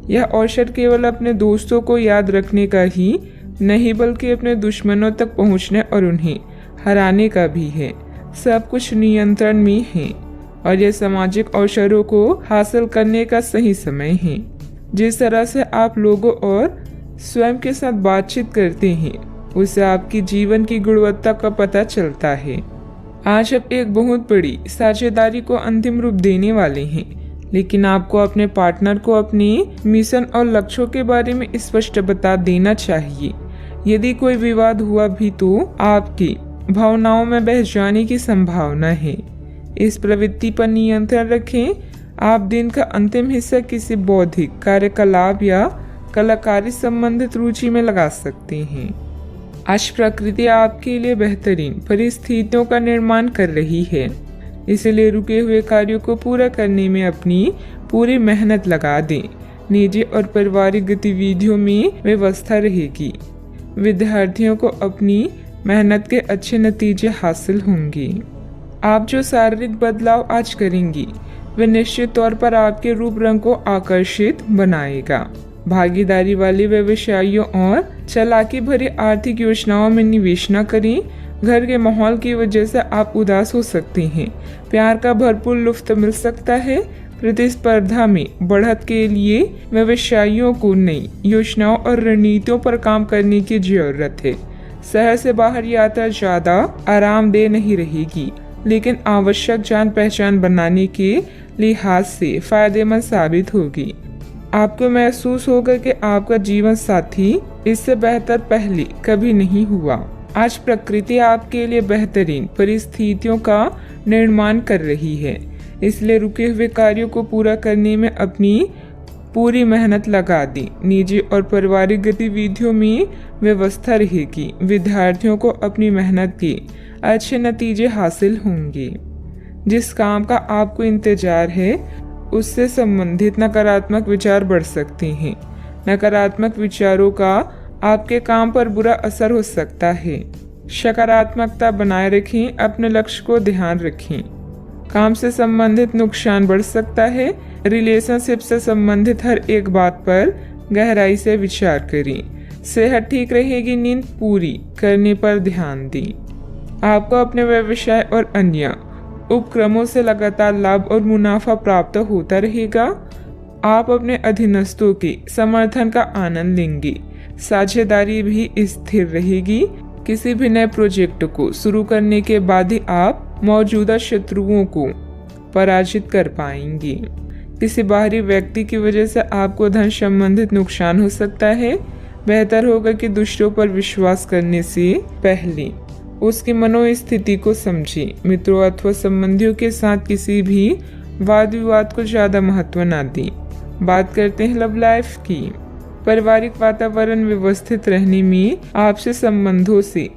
यह अवसर केवल अपने दोस्तों को याद रखने का ही नहीं बल्कि अपने दुश्मनों तक पहुंचने और उन्हें हराने का भी है। सब कुछ नियंत्रण में है और यह सामाजिक अवसरों को हासिल करने का सही समय है। जिस तरह से आप लोगों और स्वयं के साथ बातचीत करते हैं उससे आपकी जीवन की गुणवत्ता का पता चलता है। आज आप एक बहुत बड़ी साझेदारी को अंतिम रूप देने वाले हैं, लेकिन आपको अपने पार्टनर को अपने मिशन और लक्ष्यों के बारे में स्पष्ट बता देना चाहिए। यदि कोई विवाद हुआ भी तो आपकी भावनाओं में बह जाने की संभावना है। इस प्रवृत्ति पर नियंत्रण रखें। आप दिन का अंतिम हिस्सा किसी बौद्धिक कार्यकलाप या कलाकारी संबंधित रुचि में लगा सकते हैं। आज प्रकृति आपके लिए बेहतरीन परिस्थितियों का निर्माण कर रही है, इसलिए रुके हुए कार्यों को पूरा करने में अपनी पूरी मेहनत लगा दें। निजी और पारिवारिक गतिविधियों में व्यवस्था रहेगी। विद्यार्थियों को अपनी मेहनत के अच्छे नतीजे हासिल होंगे। आप जो शारीरिक बदलाव आज करेंगी वे निश्चित तौर पर आपके रूप रंग को आकर्षित बनाएगा। भागीदारी वाले व्यवसायों और चालाकी भरी आर्थिक योजनाओं में निवेश न करें। घर के माहौल की वजह से आप उदास हो सकते हैं। प्यार का भरपूर लुत्फ मिल सकता है। प्रतिस्पर्धा में बढ़त के लिए व्यवसायियों को नई योजनाओं और रणनीतियों पर काम करने की जरूरत है। शहर से बाहर यात्रा ज्यादा आरामदेह नहीं रहेगी, लेकिन आवश्यक जान पहचान बनाने के लिहाज से फायदेमंद साबित होगी। आपको महसूस होगा कि आपका जीवन साथी इससे बेहतर पहले कभी नहीं हुआ। आज प्रकृति आपके लिए बेहतरीन परिस्थितियों का निर्माण कर रही है, इसलिए रुके हुए कार्यों को पूरा करने में अपनी पूरी मेहनत लगा दी। निजी और पारिवारिक गतिविधियों में व्यवस्था रहेगी। विद्यार्थियों को अपनी मेहनत के अच्छे नतीजे हासिल होंगे। जिस काम का आपको इंतजार है उससे संबंधित नकारात्मक विचार बढ़ सकते हैं। नकारात्मक विचारों का आपके काम पर बुरा असर हो सकता है। सकारात्मकता बनाए रखें। अपने लक्ष्य को ध्यान रखें। काम से संबंधित नुकसान बढ़ सकता है। रिलेशनशिप से संबंधित हर एक बात पर गहराई से विचार करें। सेहत ठीक रहेगी। नींद पूरी करने पर ध्यान दें। आपको अपने व्यवसाय और अन्य उपक्रमों से लगातार लाभ और मुनाफा प्राप्त होता रहेगा। आप अपने अधीनस्थों के समर्थन का आनंद लेंगे। साझेदारी भी स्थिर रहेगी। किसी भी नए प्रोजेक्ट को शुरू करने के बाद ही आप मौजूदा शत्रुओं को पराजित कर पाएंगे। किसी बाहरी व्यक्ति की वजह से आपको धन संबंधित नुकसान हो सकता है। बेहतर होगा कि दूसरों पर विश्वास करने से पहले उसकी मनोस्थिति को समझें। मित्रों अथवा संबंधियों के साथ किसी भी वाद विवाद को ज्यादा महत्व न दें। बात करते हैं लव लाइफ की। पारिवारिक वातावरण व्यवस्थित रहने में आपसे संबंधों से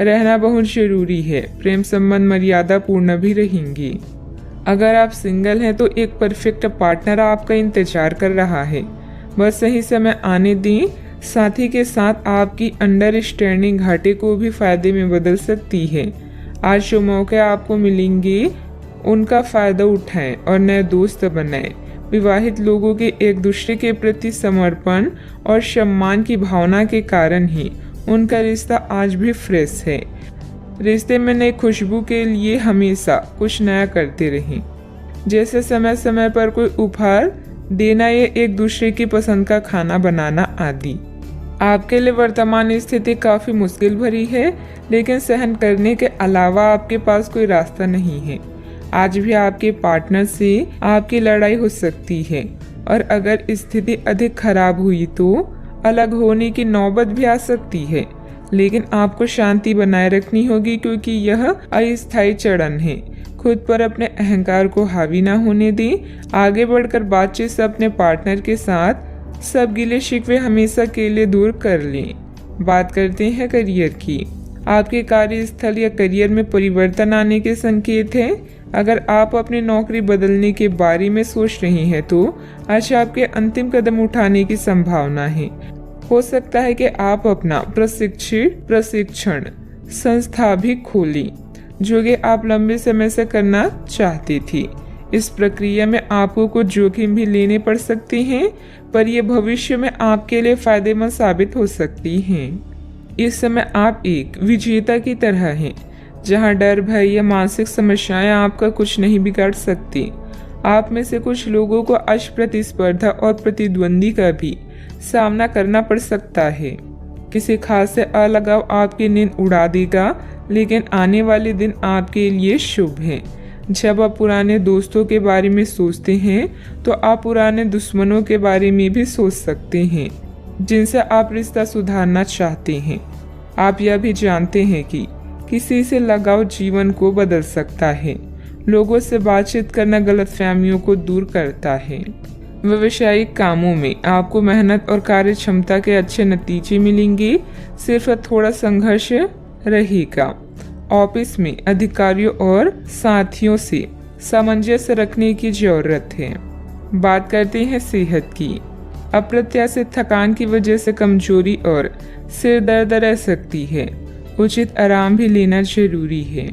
रहना बहुत जरूरी है। प्रेम संबंध मर्यादा पूर्ण भी रहेंगे। अगर आप सिंगल हैं तो एक परफेक्ट पार्टनर आपका इंतजार कर रहा है। बस सही समय आने दें। साथी के साथ आपकी अंडरस्टैंडिंग घाटे को भी फायदे में बदल सकती है। आज जो मौके आपको मिलेंगे उनका फायदा उठाएं और नए दोस्त बनाएं। विवाहित लोगों के एक दूसरे के प्रति समर्पण और सम्मान की भावना के कारण ही उनका रिश्ता आज भी फ्रेश है। रिश्ते में नई खुशबू के लिए हमेशा कुछ नया करते रहें, जैसे समय समय पर कोई उपहार देना या एक दूसरे की पसंद का खाना बनाना आदि। आपके लिए वर्तमान स्थिति काफी मुश्किल भरी है, लेकिन सहन करने के अलावा आपके पास कोई रास्ता नहीं है। आज भी आपके पार्टनर से आपकी लड़ाई हो सकती है और अगर स्थिति अधिक खराब हुई तो अलग होने की नौबत भी आ सकती है, लेकिन आपको शांति बनाए रखनी होगी क्योंकि यह अस्थायी चरण है। खुद पर अपने अहंकार को हावी ना होने दें। आगे बढ़कर बातचीत से अपने पार्टनर के साथ सब गिले शिकवे हमेशा के लिए दूर कर लें। बात करते हैं करियर की। आपके कार्यस्थल या करियर में परिवर्तन आने के संकेत हैं। अगर आप अपनी नौकरी बदलने के बारे में सोच रहे हैं तो आज आपके अंतिम कदम उठाने की संभावना है। हो सकता है कि आप अपना प्रशिक्षण संस्था भी खोलें, जो कि आप लंबे समय से करना चाहती थी। इस प्रक्रिया में आपको कुछ जोखिम भी लेने पड़ सकते हैं, पर यह भविष्य में आपके लिए फायदेमंद साबित हो सकती हैं। इस समय आप एक विजेता की तरह हैं, जहां डर, भय या मानसिक समस्याएं आपका कुछ नहीं बिगाड़ सकती। आप में से कुछ लोगों को आज प्रतिस्पर्धा और प्रतिद्वंदी का भी सामना करना पड़ सकता है। किसी खास से अलगाव आपकी नींद उड़ा देगा, लेकिन आने वाले दिन आपके लिए शुभ हैं। जब आप पुराने दोस्तों के बारे में सोचते हैं तो आप पुराने दुश्मनों के बारे में भी सोच सकते हैं, जिनसे आप रिश्ता सुधारना चाहते हैं। आप यह भी जानते हैं कि किसी से लगाव जीवन को बदल सकता है। लोगों से बातचीत करना गलतफहमियों को दूर करता है। व्यावसायिक कामों में आपको मेहनत और कार्य क्षमता के अच्छे नतीजे मिलेंगे, सिर्फ थोड़ा संघर्ष रहेगा। ऑफिस में अधिकारियों और साथियों से सामंजस्य रखने की जरूरत है। बात करते हैं सेहत की। अप्रत्याशित थकान की वजह से कमजोरी और सिर दर्द रह सकती है। उचित आराम भी लेना जरूरी है।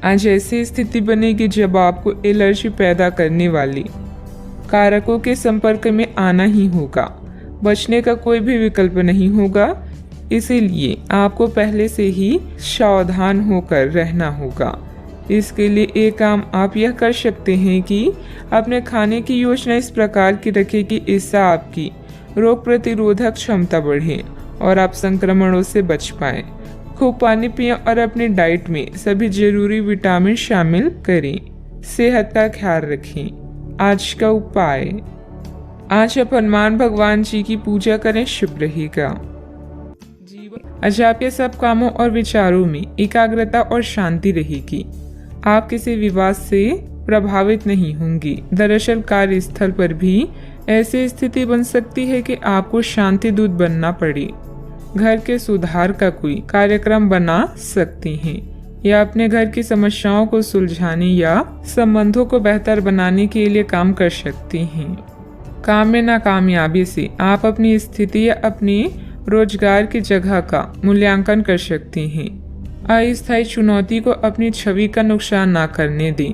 आज ऐसी स्थिति बनेगी जब आपको एलर्जी पैदा करने वाली कारकों के संपर्क में आना ही होगा। बचने का कोई भी विकल्प नहीं होगा, इसीलिए आपको पहले से ही सावधान होकर रहना होगा। इसके लिए एक काम आप यह कर सकते हैं कि अपने खाने की योजना इस प्रकार की रखें कि इससे आपकी रोग प्रतिरोधक क्षमता बढ़े और आप संक्रमणों से बच पाएं। खूब पानी पिएं और अपनी डाइट में सभी जरूरी विटामिन शामिल करें। सेहत का ख्याल रखें। आज का उपाय, आज आप हनुमान भगवान जी की पूजा करें, शुभ रहेगा। आज आपके सब कामों और विचारों में एकाग्रता और शांति रहेगी। आप किसी विवाद से प्रभावित नहीं होंगी। दरअसल कार्यस्थल पर भी ऐसी स्थिति बन सकती है कि आपको शांति दूत बनना पड़े। घर के सुधार का कोई कार्यक्रम बना सकती हैं या अपने घर की समस्याओं को सुलझाने या संबंधों को बेहतर बनाने के लिए काम कर सकती हैं। काम में नाकामयाबी से आप अपनी स्थिति या अपने रोजगार की जगह का मूल्यांकन कर सकते हैं। अस्थायी चुनौती को अपनी छवि का नुकसान ना करने दें।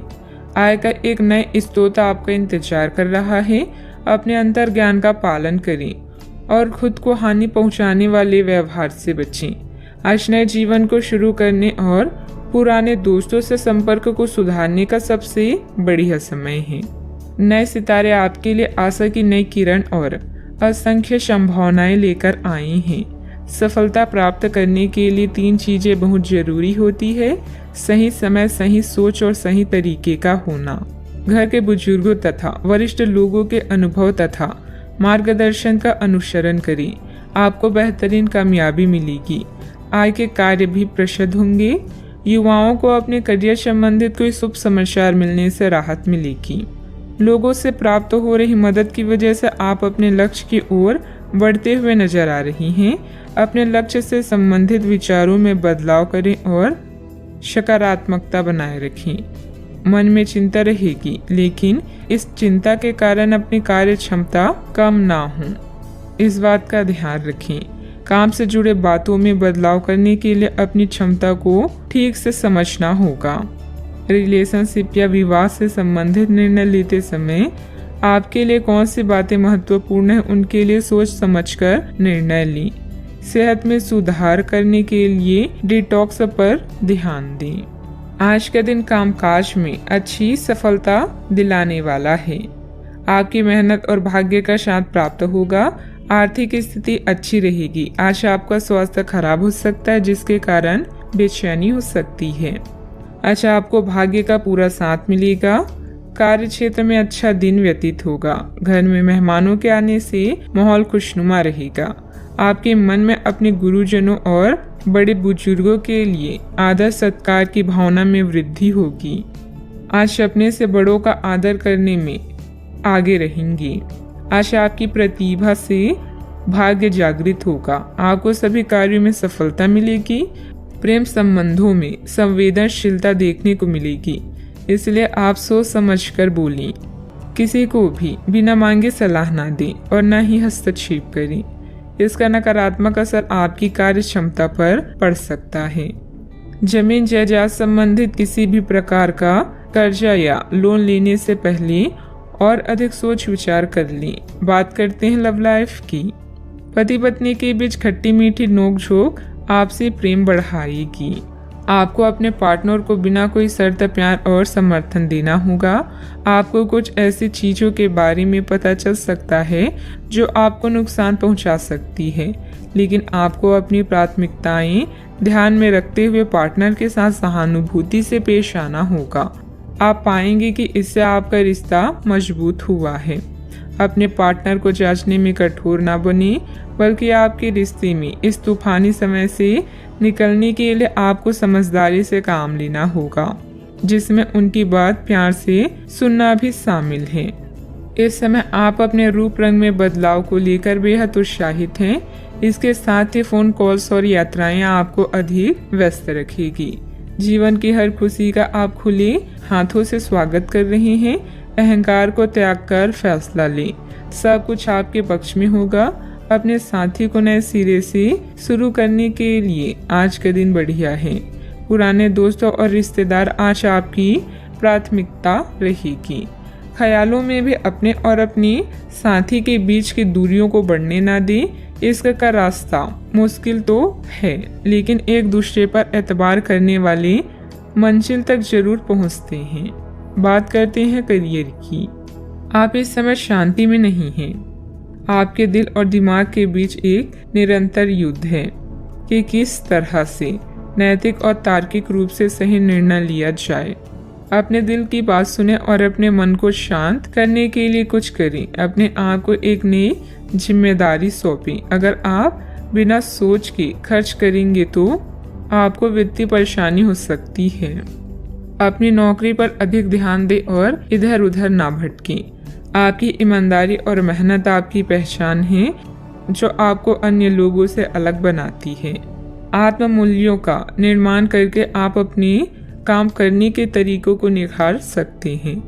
आय का एक नए स्रोत आपका इंतजार कर रहा है। अपने अंतर्ज्ञान का पालन करें और खुद को हानि पहुंचाने वाले व्यवहार से बचें। आज नए जीवन को शुरू करने और पुराने दोस्तों से संपर्क को सुधारने का सबसे बढ़िया समय है। नए सितारे आपके लिए आशा की नई किरण और असंख्य संभावनाएं लेकर आई हैं। सफलता प्राप्त करने के लिए 3 चीजें बहुत जरूरी होती है: सही समय, सही सोच और सही तरीके का होना। घर के बुजुर्गों तथा वरिष्ठ लोगों के अनुभव तथा मार्गदर्शन का अनुसरण करें। आपको बेहतरीन कामयाबी मिलेगी। आय के कार्य भी प्रशस्त होंगे। युवाओं को अपने करियर संबंधित कोई शुभ समाचार मिलने से राहत मिलेगी। लोगों से प्राप्त हो रही मदद की वजह से आप अपने लक्ष्य की ओर बढ़ते हुए नजर आ रही हैं। अपने लक्ष्य से संबंधित विचारों में बदलाव करें और सकारात्मकता बनाए रखें। मन में चिंता रहेगी, लेकिन इस चिंता के कारण अपनी कार्य क्षमता कम ना हो, इस बात का ध्यान रखें। काम से जुड़े बातों में बदलाव करने के लिए अपनी क्षमता को ठीक से समझना होगा। रिलेशनशिप या विवाह से संबंधित निर्णय लेते समय आपके लिए कौन सी बातें महत्वपूर्ण है, उनके लिए सोच समझकर निर्णय लें। सेहत में सुधार करने के लिए डिटॉक्स पर ध्यान दें। आज का दिन कामकाज में अच्छी सफलता दिलाने वाला है। आपकी मेहनत और भाग्य का साथ प्राप्त होगा। आर्थिक स्थिति अच्छी रहेगी। आज आपका स्वास्थ्य खराब हो सकता है, जिसके कारण बेचैनी हो सकती है। आज आपको भाग्य का पूरा साथ मिलेगा। कार्य क्षेत्र में अच्छा दिन व्यतीत होगा। घर में मेहमानों के आने से माहौल खुशनुमा रहेगा। आपके मन में अपने गुरुजनों और बड़े बुजुर्गों के लिए आदर सत्कार की भावना में वृद्धि होगी। आज अपने से बड़ों का आदर करने में आगे रहेंगी। आज आपकी प्रतिभा से भाग्य जागृत होगा। आपको सभी कार्यों में सफलता मिलेगी। प्रेम संबंधों में संवेदनशीलता देखने को मिलेगी, इसलिए आप सोच समझकर बोलें। किसी को भी बिना मांगे सलाह ना दें और न ही हस्तक्षेप करें। इसका नकारात्मक असर आपकी कार्य क्षमता पर पड़ सकता है। जमीन जायदाद संबंधित किसी भी प्रकार का कर्जा या लोन लेने से पहले और अधिक सोच विचार कर लें। बात करते हैं लव लाइफ की। पति पत्नी के बीच खट्टी मीठी नोकझोंक आपसी प्रेम बढ़ाएगी। आपको अपने पार्टनर को बिना कोई शर्त प्यार और समर्थन देना होगा। आपको कुछ ऐसी चीजों के बारे में पता चल सकता है जो आपको नुकसान पहुंचा सकती है, लेकिन आपको अपनी प्राथमिकताएं ध्यान में रखते हुए पार्टनर के साथ सहानुभूति से पेश आना होगा। आप पाएंगे कि इससे आपका रिश्ता मजबूत हुआ है। अपने पार्टनर को जांचने में कठोर ना बने, बल्कि आपके रिश्ते में इस तूफानी समय से निकलने के लिए आपको समझदारी से काम लेना होगा, जिसमें उनकी बात प्यार से सुनना भी शामिल है। इस समय आप अपने रूप रंग में बदलाव को लेकर बेहद उत्साहित हैं। इसके साथ ही फोन कॉल्स और यात्राएं आपको अधिक व्यस्त रखेगी। जीवन की हर खुशी का आप खुले हाथों से स्वागत कर रहे हैं। अहंकार को त्याग कर फैसला लें। सब कुछ आपके पक्ष में होगा। अपने साथी को नए सिरे से शुरू करने के लिए आज का दिन बढ़िया है। पुराने दोस्तों और रिश्तेदार आज आपकी प्राथमिकता रहेगी। ख्यालों में भी अपने और अपने साथी के बीच की दूरियों को बढ़ने ना दें। इसका रास्ता मुश्किल तो है, लेकिन एक दूसरे पर एतबार करने वाले मंजिल तक जरूर पहुंचते हैं। बात करते हैं करियर की। आप इस समय शांति में नहीं हैं। आपके दिल और दिमाग के बीच एक निरंतर युद्ध है कि किस तरह से नैतिक और तार्किक रूप से सही निर्णय लिया जाए। अपने दिल की बात सुने और अपने मन को शांत करने के लिए कुछ करें। अपने आप को एक नई जिम्मेदारी सौंपें। अगर आप बिना सोच के खर्च करेंगे तो आपको वित्तीय परेशानी हो सकती है। अपनी नौकरी पर अधिक ध्यान दें और इधर उधर ना भटकें। आपकी ईमानदारी और मेहनत आपकी पहचान है, जो आपको अन्य लोगों से अलग बनाती है। आत्म मूल्यों का निर्माण करके आप अपने काम करने के तरीकों को निखार सकते हैं।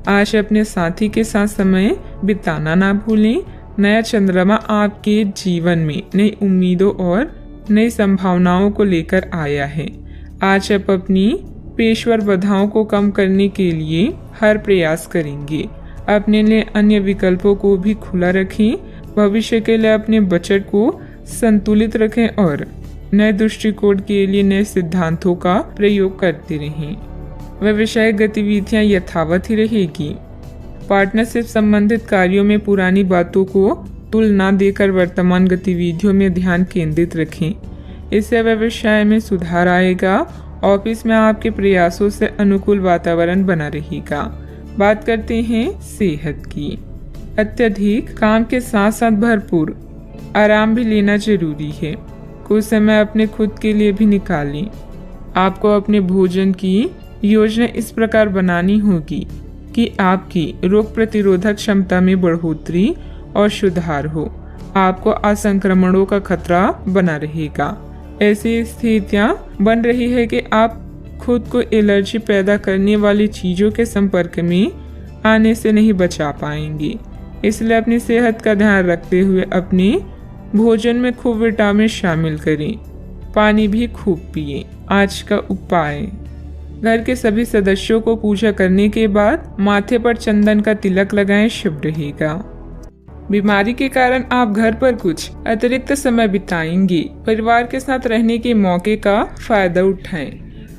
आज अपने साथी के साथ समय बिताना ना भूलें। नया चंद्रमा आपके जीवन में नई उम्मीदों और नई संभावनाओं को लेकर आया है। आज आप अपनी पेशेवर बाधाओं को कम करने के लिए हर प्रयास करेंगे। अपने लिए अन्य विकल्पों को भी खुला रखें। भविष्य के लिए अपने बजट को संतुलित रखें और नए दृष्टिकोण के लिए नए सिद्धांतों का प्रयोग करते रहें। व्यवसायिक गतिविधियां यथावत ही रहेगी। पार्टनरशिप संबंधित कार्यों में पुरानी बातों को तुल ना देकर वर्तमान गतिविधियों में ध्यान केंद्रित रखें। इससे व्यवसाय में सुधार आएगा। ऑफिस में आपके प्रयासों से अनुकूल वातावरण बना रहेगा। बात करते हैं सेहत की। अत्यधिक काम के साथ साथ भरपूर आराम भी लेना जरूरी है। कुछ समय अपने खुद के लिए भी निकालें। आपको अपने भोजन की योजना इस प्रकार बनानी होगी कि आपकी रोग प्रतिरोधक क्षमता में बढ़ोतरी और सुधार हो। आपको असंक्रमणों का खतरा बना रहेगा। ऐसी स्थितियां बन रही है कि आप खुद को एलर्जी पैदा करने वाली चीजों के संपर्क में आने से नहीं बचा पाएंगे। इसलिए अपनी सेहत का ध्यान रखते हुए अपने भोजन में खूब विटामिन शामिल करें। पानी भी खूब पिएं। आज का उपाय: घर के सभी सदस्यों को पूजा करने के बाद माथे पर चंदन का तिलक लगाएं, शुभ रहेगा। बीमारी के कारण आप घर पर कुछ अतिरिक्त समय बिताएंगे। परिवार के साथ रहने के मौके का फायदा उठाएं।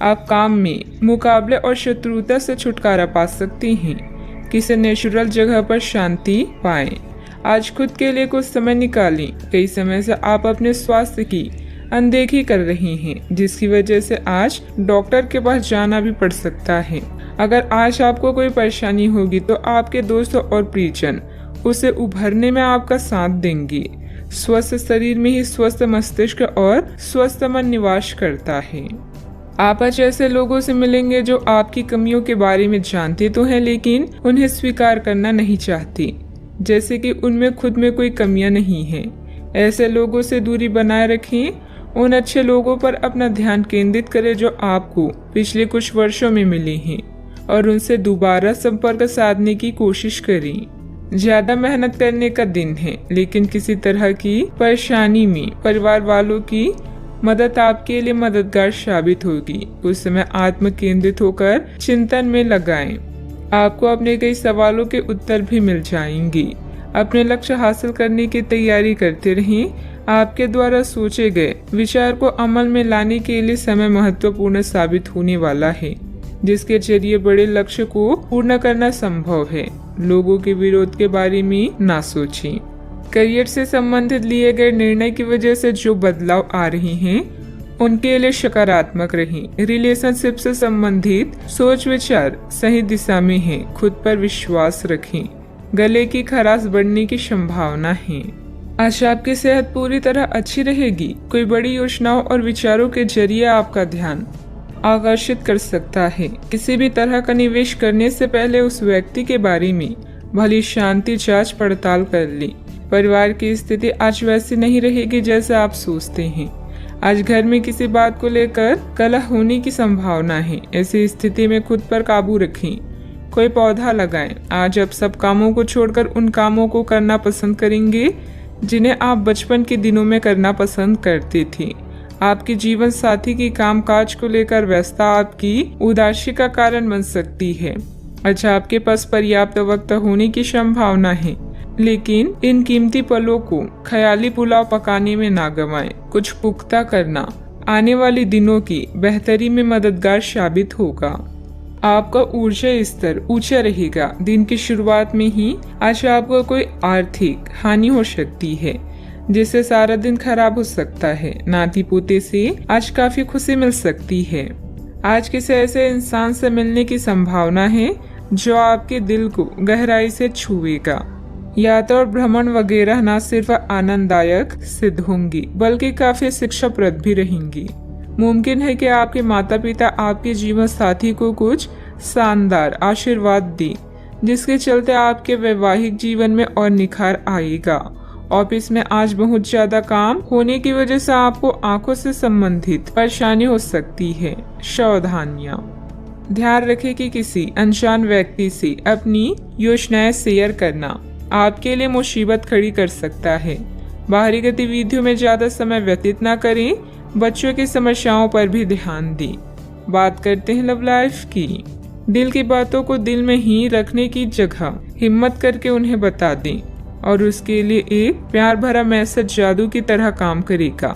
आप काम में मुकाबले और शत्रुता से छुटकारा पा सकते हैं। किसी नेचुरल जगह पर शांति पाएं। आज खुद के लिए कुछ समय निकालें। कई समय से आप अपने स्वास्थ्य की अनदेखी कर रहे हैं, जिसकी वजह से आज डॉक्टर के पास जाना भी पड़ सकता है। अगर आज आपको कोई परेशानी होगी तो आपके दोस्त और परिजन उसे उभरने में आपका साथ देंगे। स्वस्थ शरीर में ही स्वस्थ मस्तिष्क और स्वस्थ मन निवास करता है। आप आज ऐसे लोगों से मिलेंगे जो आपकी कमियों के बारे में जानते तो हैं, लेकिन उन्हें स्वीकार करना नहीं चाहते, जैसे कि उनमें खुद में कोई कमियां नहीं है। ऐसे लोगों से दूरी बनाए रखें। उन अच्छे लोगों पर अपना ध्यान केंद्रित करें जो आपको पिछले कुछ वर्षों में मिले हैं और उनसे दोबारा संपर्क साधने की कोशिश करें। ज्यादा मेहनत करने का दिन है, लेकिन किसी तरह की परेशानी में परिवार वालों की मदद आपके लिए मददगार साबित होगी। उस समय आत्म केंद्रित होकर चिंतन में लगाएं। आपको अपने कई सवालों के उत्तर भी मिल जाएंगे। अपने लक्ष्य हासिल करने की तैयारी करते रहें। आपके द्वारा सोचे गए विचार को अमल में लाने के लिए समय महत्वपूर्ण साबित होने वाला है, जिसके जरिए बड़े लक्ष्य को पूर्ण करना संभव है। लोगों के विरोध के बारे में ना सोचें। करियर से संबंधित लिए गए निर्णय की वजह से जो बदलाव आ रहे हैं उनके लिए सकारात्मक रहें। रिलेशनशिप से संबंधित सोच विचार सही दिशा में है। खुद पर विश्वास रखें। गले की खराश बढ़ने की संभावना है। आज आपकी सेहत पूरी तरह अच्छी रहेगी। कोई बड़ी योजनाओं और विचारों के जरिए आपका ध्यान आकर्षित कर सकता है। किसी भी तरह का निवेश करने से पहले उस व्यक्ति के बारे में भली शांति जांच पड़ताल कर लें। परिवार की स्थिति आज वैसी नहीं रहेगी जैसे आप सोचते हैं। आज घर में किसी बात को लेकर कलह होने की संभावना है। ऐसी स्थिति में खुद पर काबू रखें। कोई पौधा लगाएं। आज आप सब कामों को छोड़कर उन कामों को करना पसंद करेंगे जिन्हें आप बचपन के दिनों में करना पसंद करते थे। आपकी जीवन साथी की कामकाज को लेकर व्यस्तता आपकी उदासी का कारण बन सकती है। अच्छा, आपके पास पर्याप्त वक्त होने की संभावना है, लेकिन इन कीमती पलों को ख्याली पुलाव पकाने में ना गंवाएं। कुछ पुख्ता करना आने वाले दिनों की बेहतरी में मददगार साबित होगा। आपका ऊर्जा स्तर ऊंचा रहेगा। दिन की शुरुआत में ही आज आपको कोई आर्थिक हानि हो सकती है जिससे सारा दिन खराब हो सकता है। नाती पोते से आज काफी खुशी मिल सकती है। आज किसी ऐसे इंसान से मिलने की संभावना है जो आपके दिल को गहराई से छुएगा। यात्रा और भ्रमण वगैरह न सिर्फ आनंददायक सिद्ध होंगी बल्कि काफी शिक्षाप्रद भी रहेंगी। मुमकिन है कि आपके माता पिता आपके जीवन साथी को कुछ शानदार आशीर्वाद दें जिसके चलते आपके वैवाहिक जीवन में और निखार आएगा। ऑफिस में आज बहुत ज्यादा काम होने की वजह से आपको आंखों से संबंधित परेशानी हो सकती है। सावधानियां। ध्यान रखें कि किसी अनजान व्यक्ति से अपनी योजनाएं शेयर करना आपके लिए मुसीबत खड़ी कर सकता है। बाहरी गतिविधियों में ज्यादा समय व्यतीत न करें। बच्चों की समस्याओं पर भी ध्यान दें। बात करते हैं लव लाइफ की। दिल की बातों को दिल में ही रखने की जगह हिम्मत करके उन्हें बता दें और उसके लिए एक प्यार भरा मैसेज जादू की तरह काम करेगा।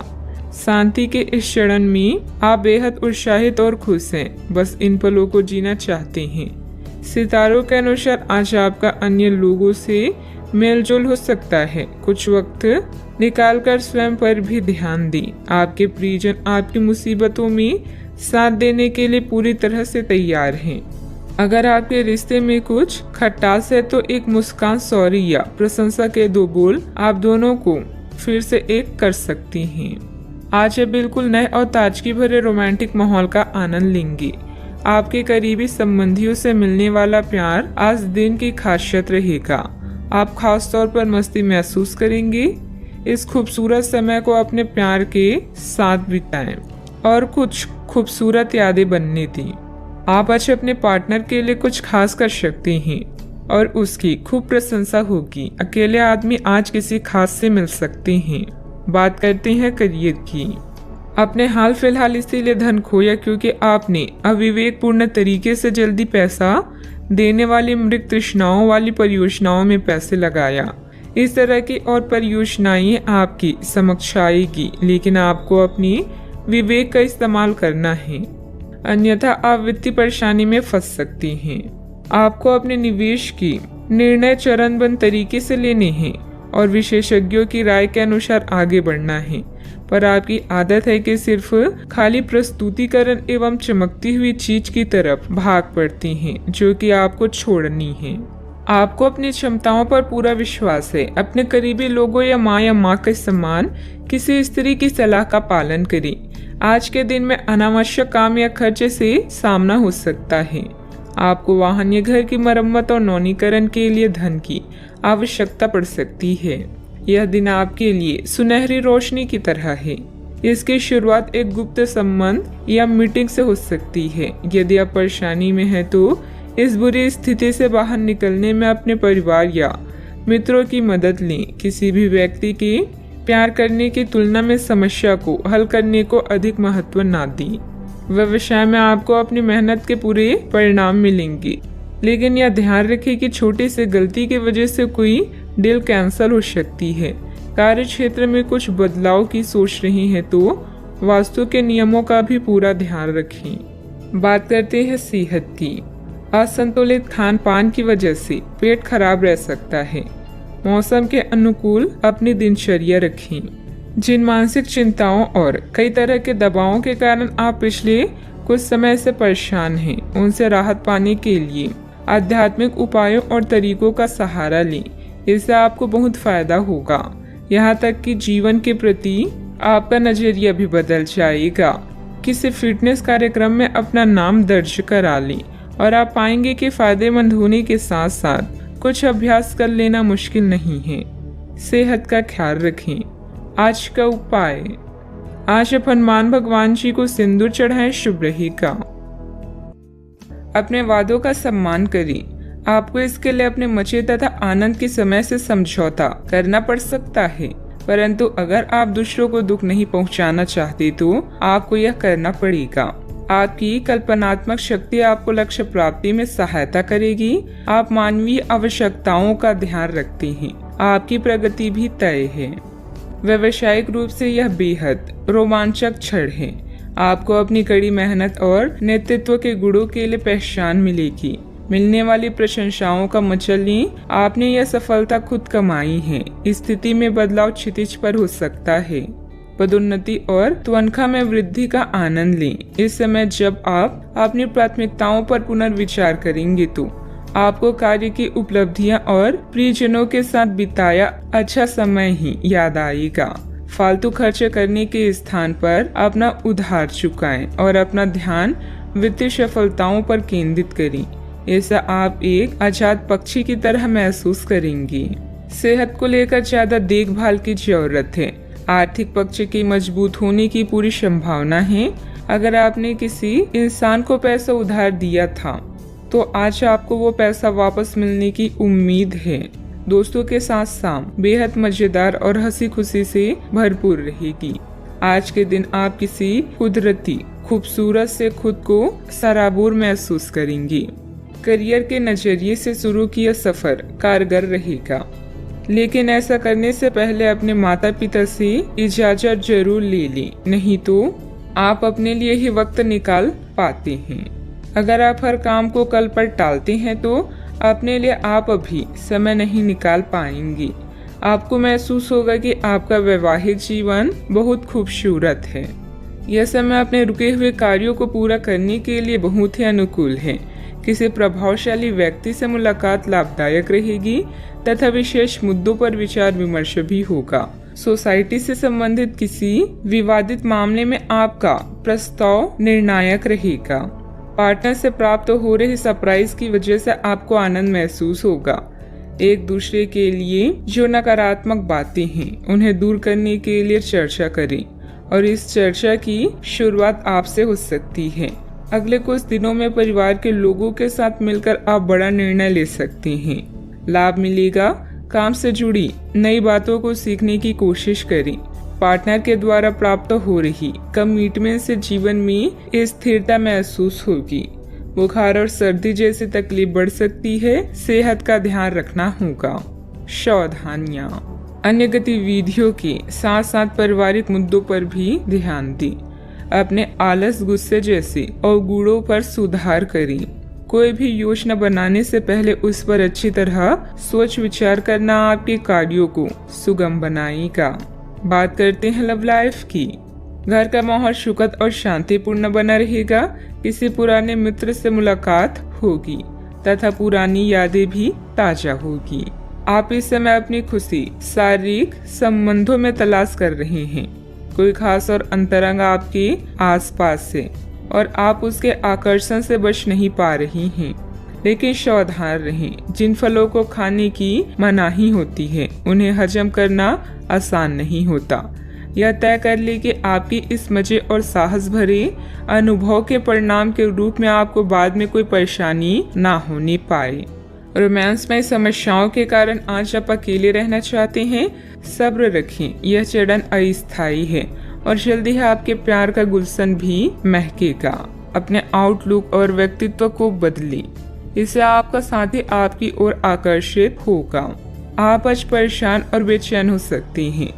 शांति के इस क्षण में आप बेहद उत्साहित और खुश हैं। बस इन पलों को जीना चाहते हैं। सितारों के अनुसार आज आपका अन्य लोगों से मेलजोल हो सकता है। कुछ वक्त निकालकर स्वयं पर भी ध्यान दें। आपके प्रियजन आपकी मुसीबतों में साथ देने के लिए पूरी तरह से तैयार हैं। अगर आपके रिश्ते में कुछ खटास है तो एक मुस्कान, सॉरी या प्रशंसा के दो बोल आप दोनों को फिर से एक कर सकती हैं। आज आप बिल्कुल नए और ताजगी भरे रोमांटिक माहौल का आनंद लेंगे। आपके करीबी संबंधियों से मिलने वाला प्यार आज दिन की खासियत रहेगा। आप खास तौर पर मस्ती महसूस करेंगे। इस खूबसूरत समय को अपने प्यार के साथ बिताएं और कुछ खूबसूरत यादें बनने दें। आप आज अपने पार्टनर के लिए कुछ खास कर सकते हैं और उसकी खूब प्रशंसा होगी। अकेले आदमी आज किसी खास से मिल सकते हैं। बात करते हैं करियर की। अपने हाल फिलहाल इसीलिए धन खोया क्योंकि आपने अविवेकपूर्ण तरीके से जल्दी पैसा देने वाली मृग तृष्णाओं वाली परियोजनाओं में पैसे लगाया। इस तरह की और परियोजनाएं आपकी समक्ष आएगी, लेकिन आपको अपनी विवेक का इस्तेमाल करना है, अन्यथा आप वित्तीय परेशानी में फंस सकती हैं। आपको अपने निवेश की निर्णय चरणबद्ध तरीके से लेने हैं और विशेषज्ञों की राय के अनुसार आगे बढ़ना है, पर आपकी आदत है कि सिर्फ खाली प्रस्तुतिकरण एवं चमकती हुई चीज की तरफ भाग पड़ती हैं, जो कि आपको छोड़नी है। आपको अपनी क्षमताओं पर पूरा विश्वास है। अपने करीबी लोगों या माँ के समान किसी स्त्री की सलाह का पालन करें। आज के दिन में अनावश्यक काम या खर्चे से सामना हो सकता है। आपको वाहन या घर की मरम्मत और नवीनीकरण के लिए धन की आवश्यकता पड़ सकती है। यह दिन आपके लिए सुनहरी रोशनी की तरह है। इसकी शुरुआत एक गुप्त संबंध या मीटिंग से हो सकती है। यदि आप परेशानी में हैं तो इस बुरी स्थिति से बाहर निकलने में अपने परिवार या मित्रों की मदद लें। किसी भी व्यक्ति के प्यार करने की तुलना में समस्या को हल करने को अधिक महत्व ना दें। व्यवसाय में आपको अपनी मेहनत के पूरे परिणाम मिलेंगे, लेकिन यह ध्यान रखें कि छोटी सी गलती की वजह से कोई डील कैंसिल हो सकती है। कार्य क्षेत्र में कुछ बदलाव की सोच रही है तो वास्तु के नियमों का भी पूरा ध्यान रखें। बात करते हैं सेहत की। असंतुलित खान पान की वजह से पेट खराब रह सकता है। मौसम के अनुकूल अपनी दिनचर्या रखें। जिन मानसिक चिंताओं और कई तरह के दबावों के कारण आप पिछले कुछ समय से परेशान हैं, उनसे राहत पाने के लिए आध्यात्मिक उपायों और तरीकों का सहारा लें। इससे आपको बहुत फायदा होगा। यहाँ तक कि जीवन के प्रति आपका नजरिया भी बदल जाएगा। किसी फिटनेस कार्यक्रम में अपना नाम दर्ज करा लें और आप पाएंगे कि फायदेमंद होने के साथ साथ कुछ अभ्यास कर लेना मुश्किल नहीं है। सेहत का ख्याल रखें। आज का उपाय, आज आप हनुमान भगवान जी को सिंदूर चढ़ाएं, शुभ रहेगा। अपने वादों का सम्मान करें। आपको इसके लिए अपने मजे तथा आनंद के समय से समझौता करना पड़ सकता है, परंतु अगर आप दूसरों को दुख नहीं पहुंचाना चाहते तो आपको यह करना पड़ेगा। आपकी कल्पनात्मक शक्ति आपको लक्ष्य प्राप्ति में सहायता करेगी। आप मानवीय आवश्यकताओं का ध्यान रखते हैं। आपकी प्रगति भी तय है। व्यावसायिक रूप से यह बेहद रोमांचक क्षण है। आपको अपनी कड़ी मेहनत और नेतृत्व के गुणों के लिए पहचान मिलेगी। मिलने वाली प्रशंसाओं का मचल लें। आपने यह सफलता खुद कमाई है। स्थिति में बदलाव क्षितिज पर हो सकता है। पदोन्नति और तनख्वाह में वृद्धि का आनंद लें। इस समय जब आप अपनी प्राथमिकताओं पर पुनर्विचार करेंगे तो आपको कार्य की उपलब्धियां और प्रियजनों के साथ बिताया अच्छा समय ही याद आएगा। फालतू खर्चे करने के स्थान पर अपना उधार चुकाएं और अपना ध्यान वित्तीय सफलताओं पर केंद्रित करें। ऐसा आप एक आजाद पक्षी की तरह महसूस करेंगे। सेहत को लेकर ज्यादा देखभाल की जरूरत है। आर्थिक पक्ष की मजबूत होने की पूरी संभावना है। अगर आपने किसी इंसान को पैसा उधार दिया था तो आज आपको वो पैसा वापस मिलने की उम्मीद है। दोस्तों के साथ शाम बेहद मजेदार और हंसी खुशी से भरपूर रहेगी। आज के दिन आप किसी कुदरती खूबसूरत से खुद को सराबोर महसूस करेंगे। करियर के नजरिए से शुरू किया सफर कारगर रहेगा, लेकिन ऐसा करने से पहले अपने माता पिता से इजाजत जरूर ले लें, नहीं तो आप अपने लिए ही वक्त निकाल पाते हैं। अगर आप हर काम को कल पर टालते हैं तो अपने लिए आप अभी समय नहीं निकाल पाएंगे। आपको महसूस होगा कि आपका वैवाहिक जीवन बहुत खूबसूरत है। यह समय अपने रुके हुए कार्यों को पूरा करने के लिए बहुत ही अनुकूल है। किसी प्रभावशाली व्यक्ति से मुलाकात लाभदायक रहेगी तथा विशेष मुद्दों पर विचार विमर्श भी होगा। सोसाइटी से संबंधित किसी विवादित मामले में आपका प्रस्ताव निर्णायक रहेगा। पार्टनर से प्राप्त हो रही सरप्राइज की वजह से आपको आनंद महसूस होगा। एक दूसरे के लिए जो नकारात्मक बातें हैं उन्हें दूर करने के लिए चर्चा करें और इस चर्चा की शुरुआत आपसे हो सकती है। अगले कुछ दिनों में परिवार के लोगों के साथ मिलकर आप बड़ा निर्णय ले सकते हैं। लाभ मिलेगा। काम से जुड़ी नई बातों को सीखने की कोशिश करें। पार्टनर के द्वारा प्राप्त हो रही कमिटमेंट से जीवन में स्थिरता महसूस होगी। बुखार और सर्दी जैसी तकलीफ बढ़ सकती है। सेहत का ध्यान रखना होगा। सावधानियां। अन्य गतिविधियों के साथ साथ पारिवारिक मुद्दों पर भी ध्यान दें। अपने आलस, गुस्से जैसे अवगुणों पर सुधार करें। कोई भी योजना बनाने से पहले उस पर अच्छी तरह सोच विचार करना आपके कार्यों को सुगम बनाएगा। बात करते हैं लव लाइफ की। घर का माहौल सुखद और शांतिपूर्ण बना रहेगा। किसी पुराने मित्र से मुलाकात होगी तथा पुरानी यादें भी ताजा होगी। आप इस समय अपनी खुशी शारीरिक संबंधों में तलाश कर रहे हैं। कोई खास और अंतरंग आपके आसपास है और आप उसके आकर्षण से बच नहीं पा रही हैं। लेकिन सावधान रहें। जिन फलों को खाने की मनाही होती है उन्हें हजम करना आसान नहीं होता। यह तय कर ले कि आपकी इस मजे और साहस भरे अनुभव के परिणाम के रूप में आपको बाद में कोई परेशानी ना होने पाए। रोमांस में समस्याओं के कारण आज आप अकेले रहना चाहते हैं। सब्र रखें। यह चरण अस्थायी है और जल्दी ही आपके प्यार का गुलशन भी महकेगा। अपने आउटलुक और व्यक्तित्व को बदलें। इससे आपका साथी आपकी ओर आकर्षित होगा। आप आज परेशान और बेचैन हो सकते हैं।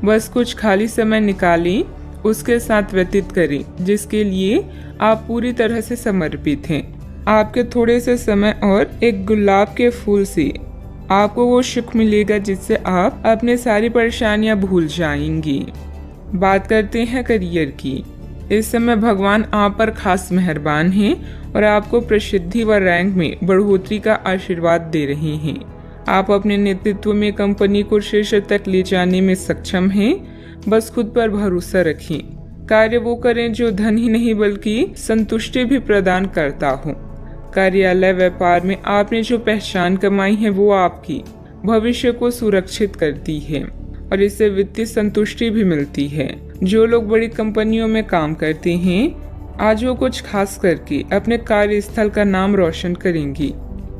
बस कुछ खाली समय निकालें, उसके साथ व्यतीत करें जिसके लिए आप पूरी तरह से समर्पित हैं। आपके थोड़े से समय और एक गुलाब के फूल से आपको वो सुख मिलेगा जिससे आप अपने सारी परेशानियां भूल जाएंगी। बात करते हैं करियर की। इस समय भगवान आप पर खास मेहरबान हैं और आपको प्रसिद्धि व रैंक में बढ़ोतरी का आशीर्वाद दे रहे हैं। आप अपने नेतृत्व में कंपनी को शीर्ष तक ले जाने में सक्षम हैं। बस खुद पर भरोसा रखें। कार्य वो करें जो धन ही नहीं बल्कि संतुष्टि भी प्रदान करता हो। कार्यालय व्यापार में आपने जो पहचान कमाई है वो आपकी भविष्य को सुरक्षित करती है और इससे वित्तीय संतुष्टि भी मिलती है। जो लोग बड़ी कंपनियों में काम करते हैं आज वो कुछ खास करके अपने कार्यस्थल का नाम रोशन करेंगी।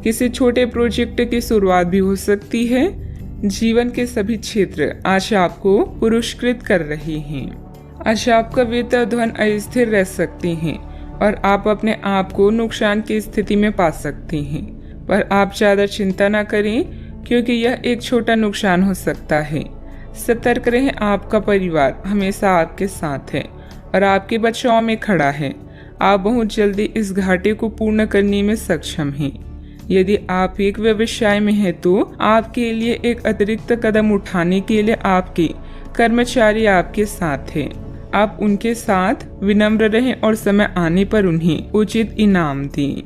किसी छोटे प्रोजेक्ट की शुरुआत भी हो सकती है। जीवन के सभी क्षेत्र आज आपको पुरस्कृत कर रहे हैं। आज आपका वित्त और धन अस्थिर रह सकते हैं और आप अपने आप को नुकसान की स्थिति में पा सकते हैं, पर आप ज्यादा चिंता न करें क्योंकि यह एक छोटा नुकसान हो सकता है। सतर्क रहें, आपका परिवार हमेशा आपके साथ है और आपके बचाव में खड़ा है। आप बहुत जल्दी इस घाटे को पूर्ण करने में सक्षम हैं। यदि आप एक व्यवसाय में हैं तो आपके लिए एक अतिरिक्त कदम उठाने के लिए आपके कर्मचारी आपके साथ हैं। आप उनके साथ विनम्र रहें और समय आने पर उन्हें उचित इनाम दें।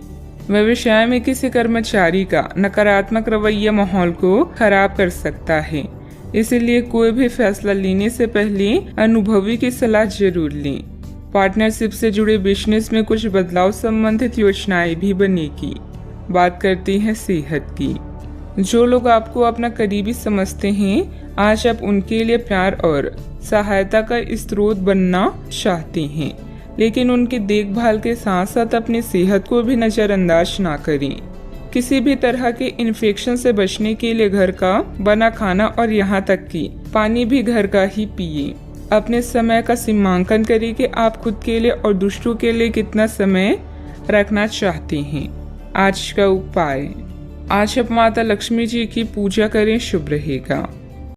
व्यवसाय में किसी कर्मचारी का नकारात्मक रवैया माहौल को खराब कर सकता है, इसलिए कोई भी फैसला लेने से पहले अनुभवी की सलाह जरूर लें। पार्टनरशिप से जुड़े बिजनेस में कुछ बदलाव संबंधित योजनाएं भी बनेगी। बात करते हैं सेहत की। जो लोग आपको अपना करीबी समझते हैं आज आप उनके लिए प्यार और सहायता का स्रोत बनना चाहते हैं, लेकिन उनकी देखभाल के साथ साथ अपनी सेहत को भी नजरअंदाज ना करें। किसी भी तरह के इन्फेक्शन से बचने के लिए घर का बना खाना और यहाँ तक कि पानी भी घर का ही पिए। अपने समय का सीमांकन करें कि आप खुद के लिए और दूसरों के लिए कितना समय रखना चाहते हैं। आज का उपाय, आज आप माता लक्ष्मी जी की पूजा करें, शुभ रहेगा।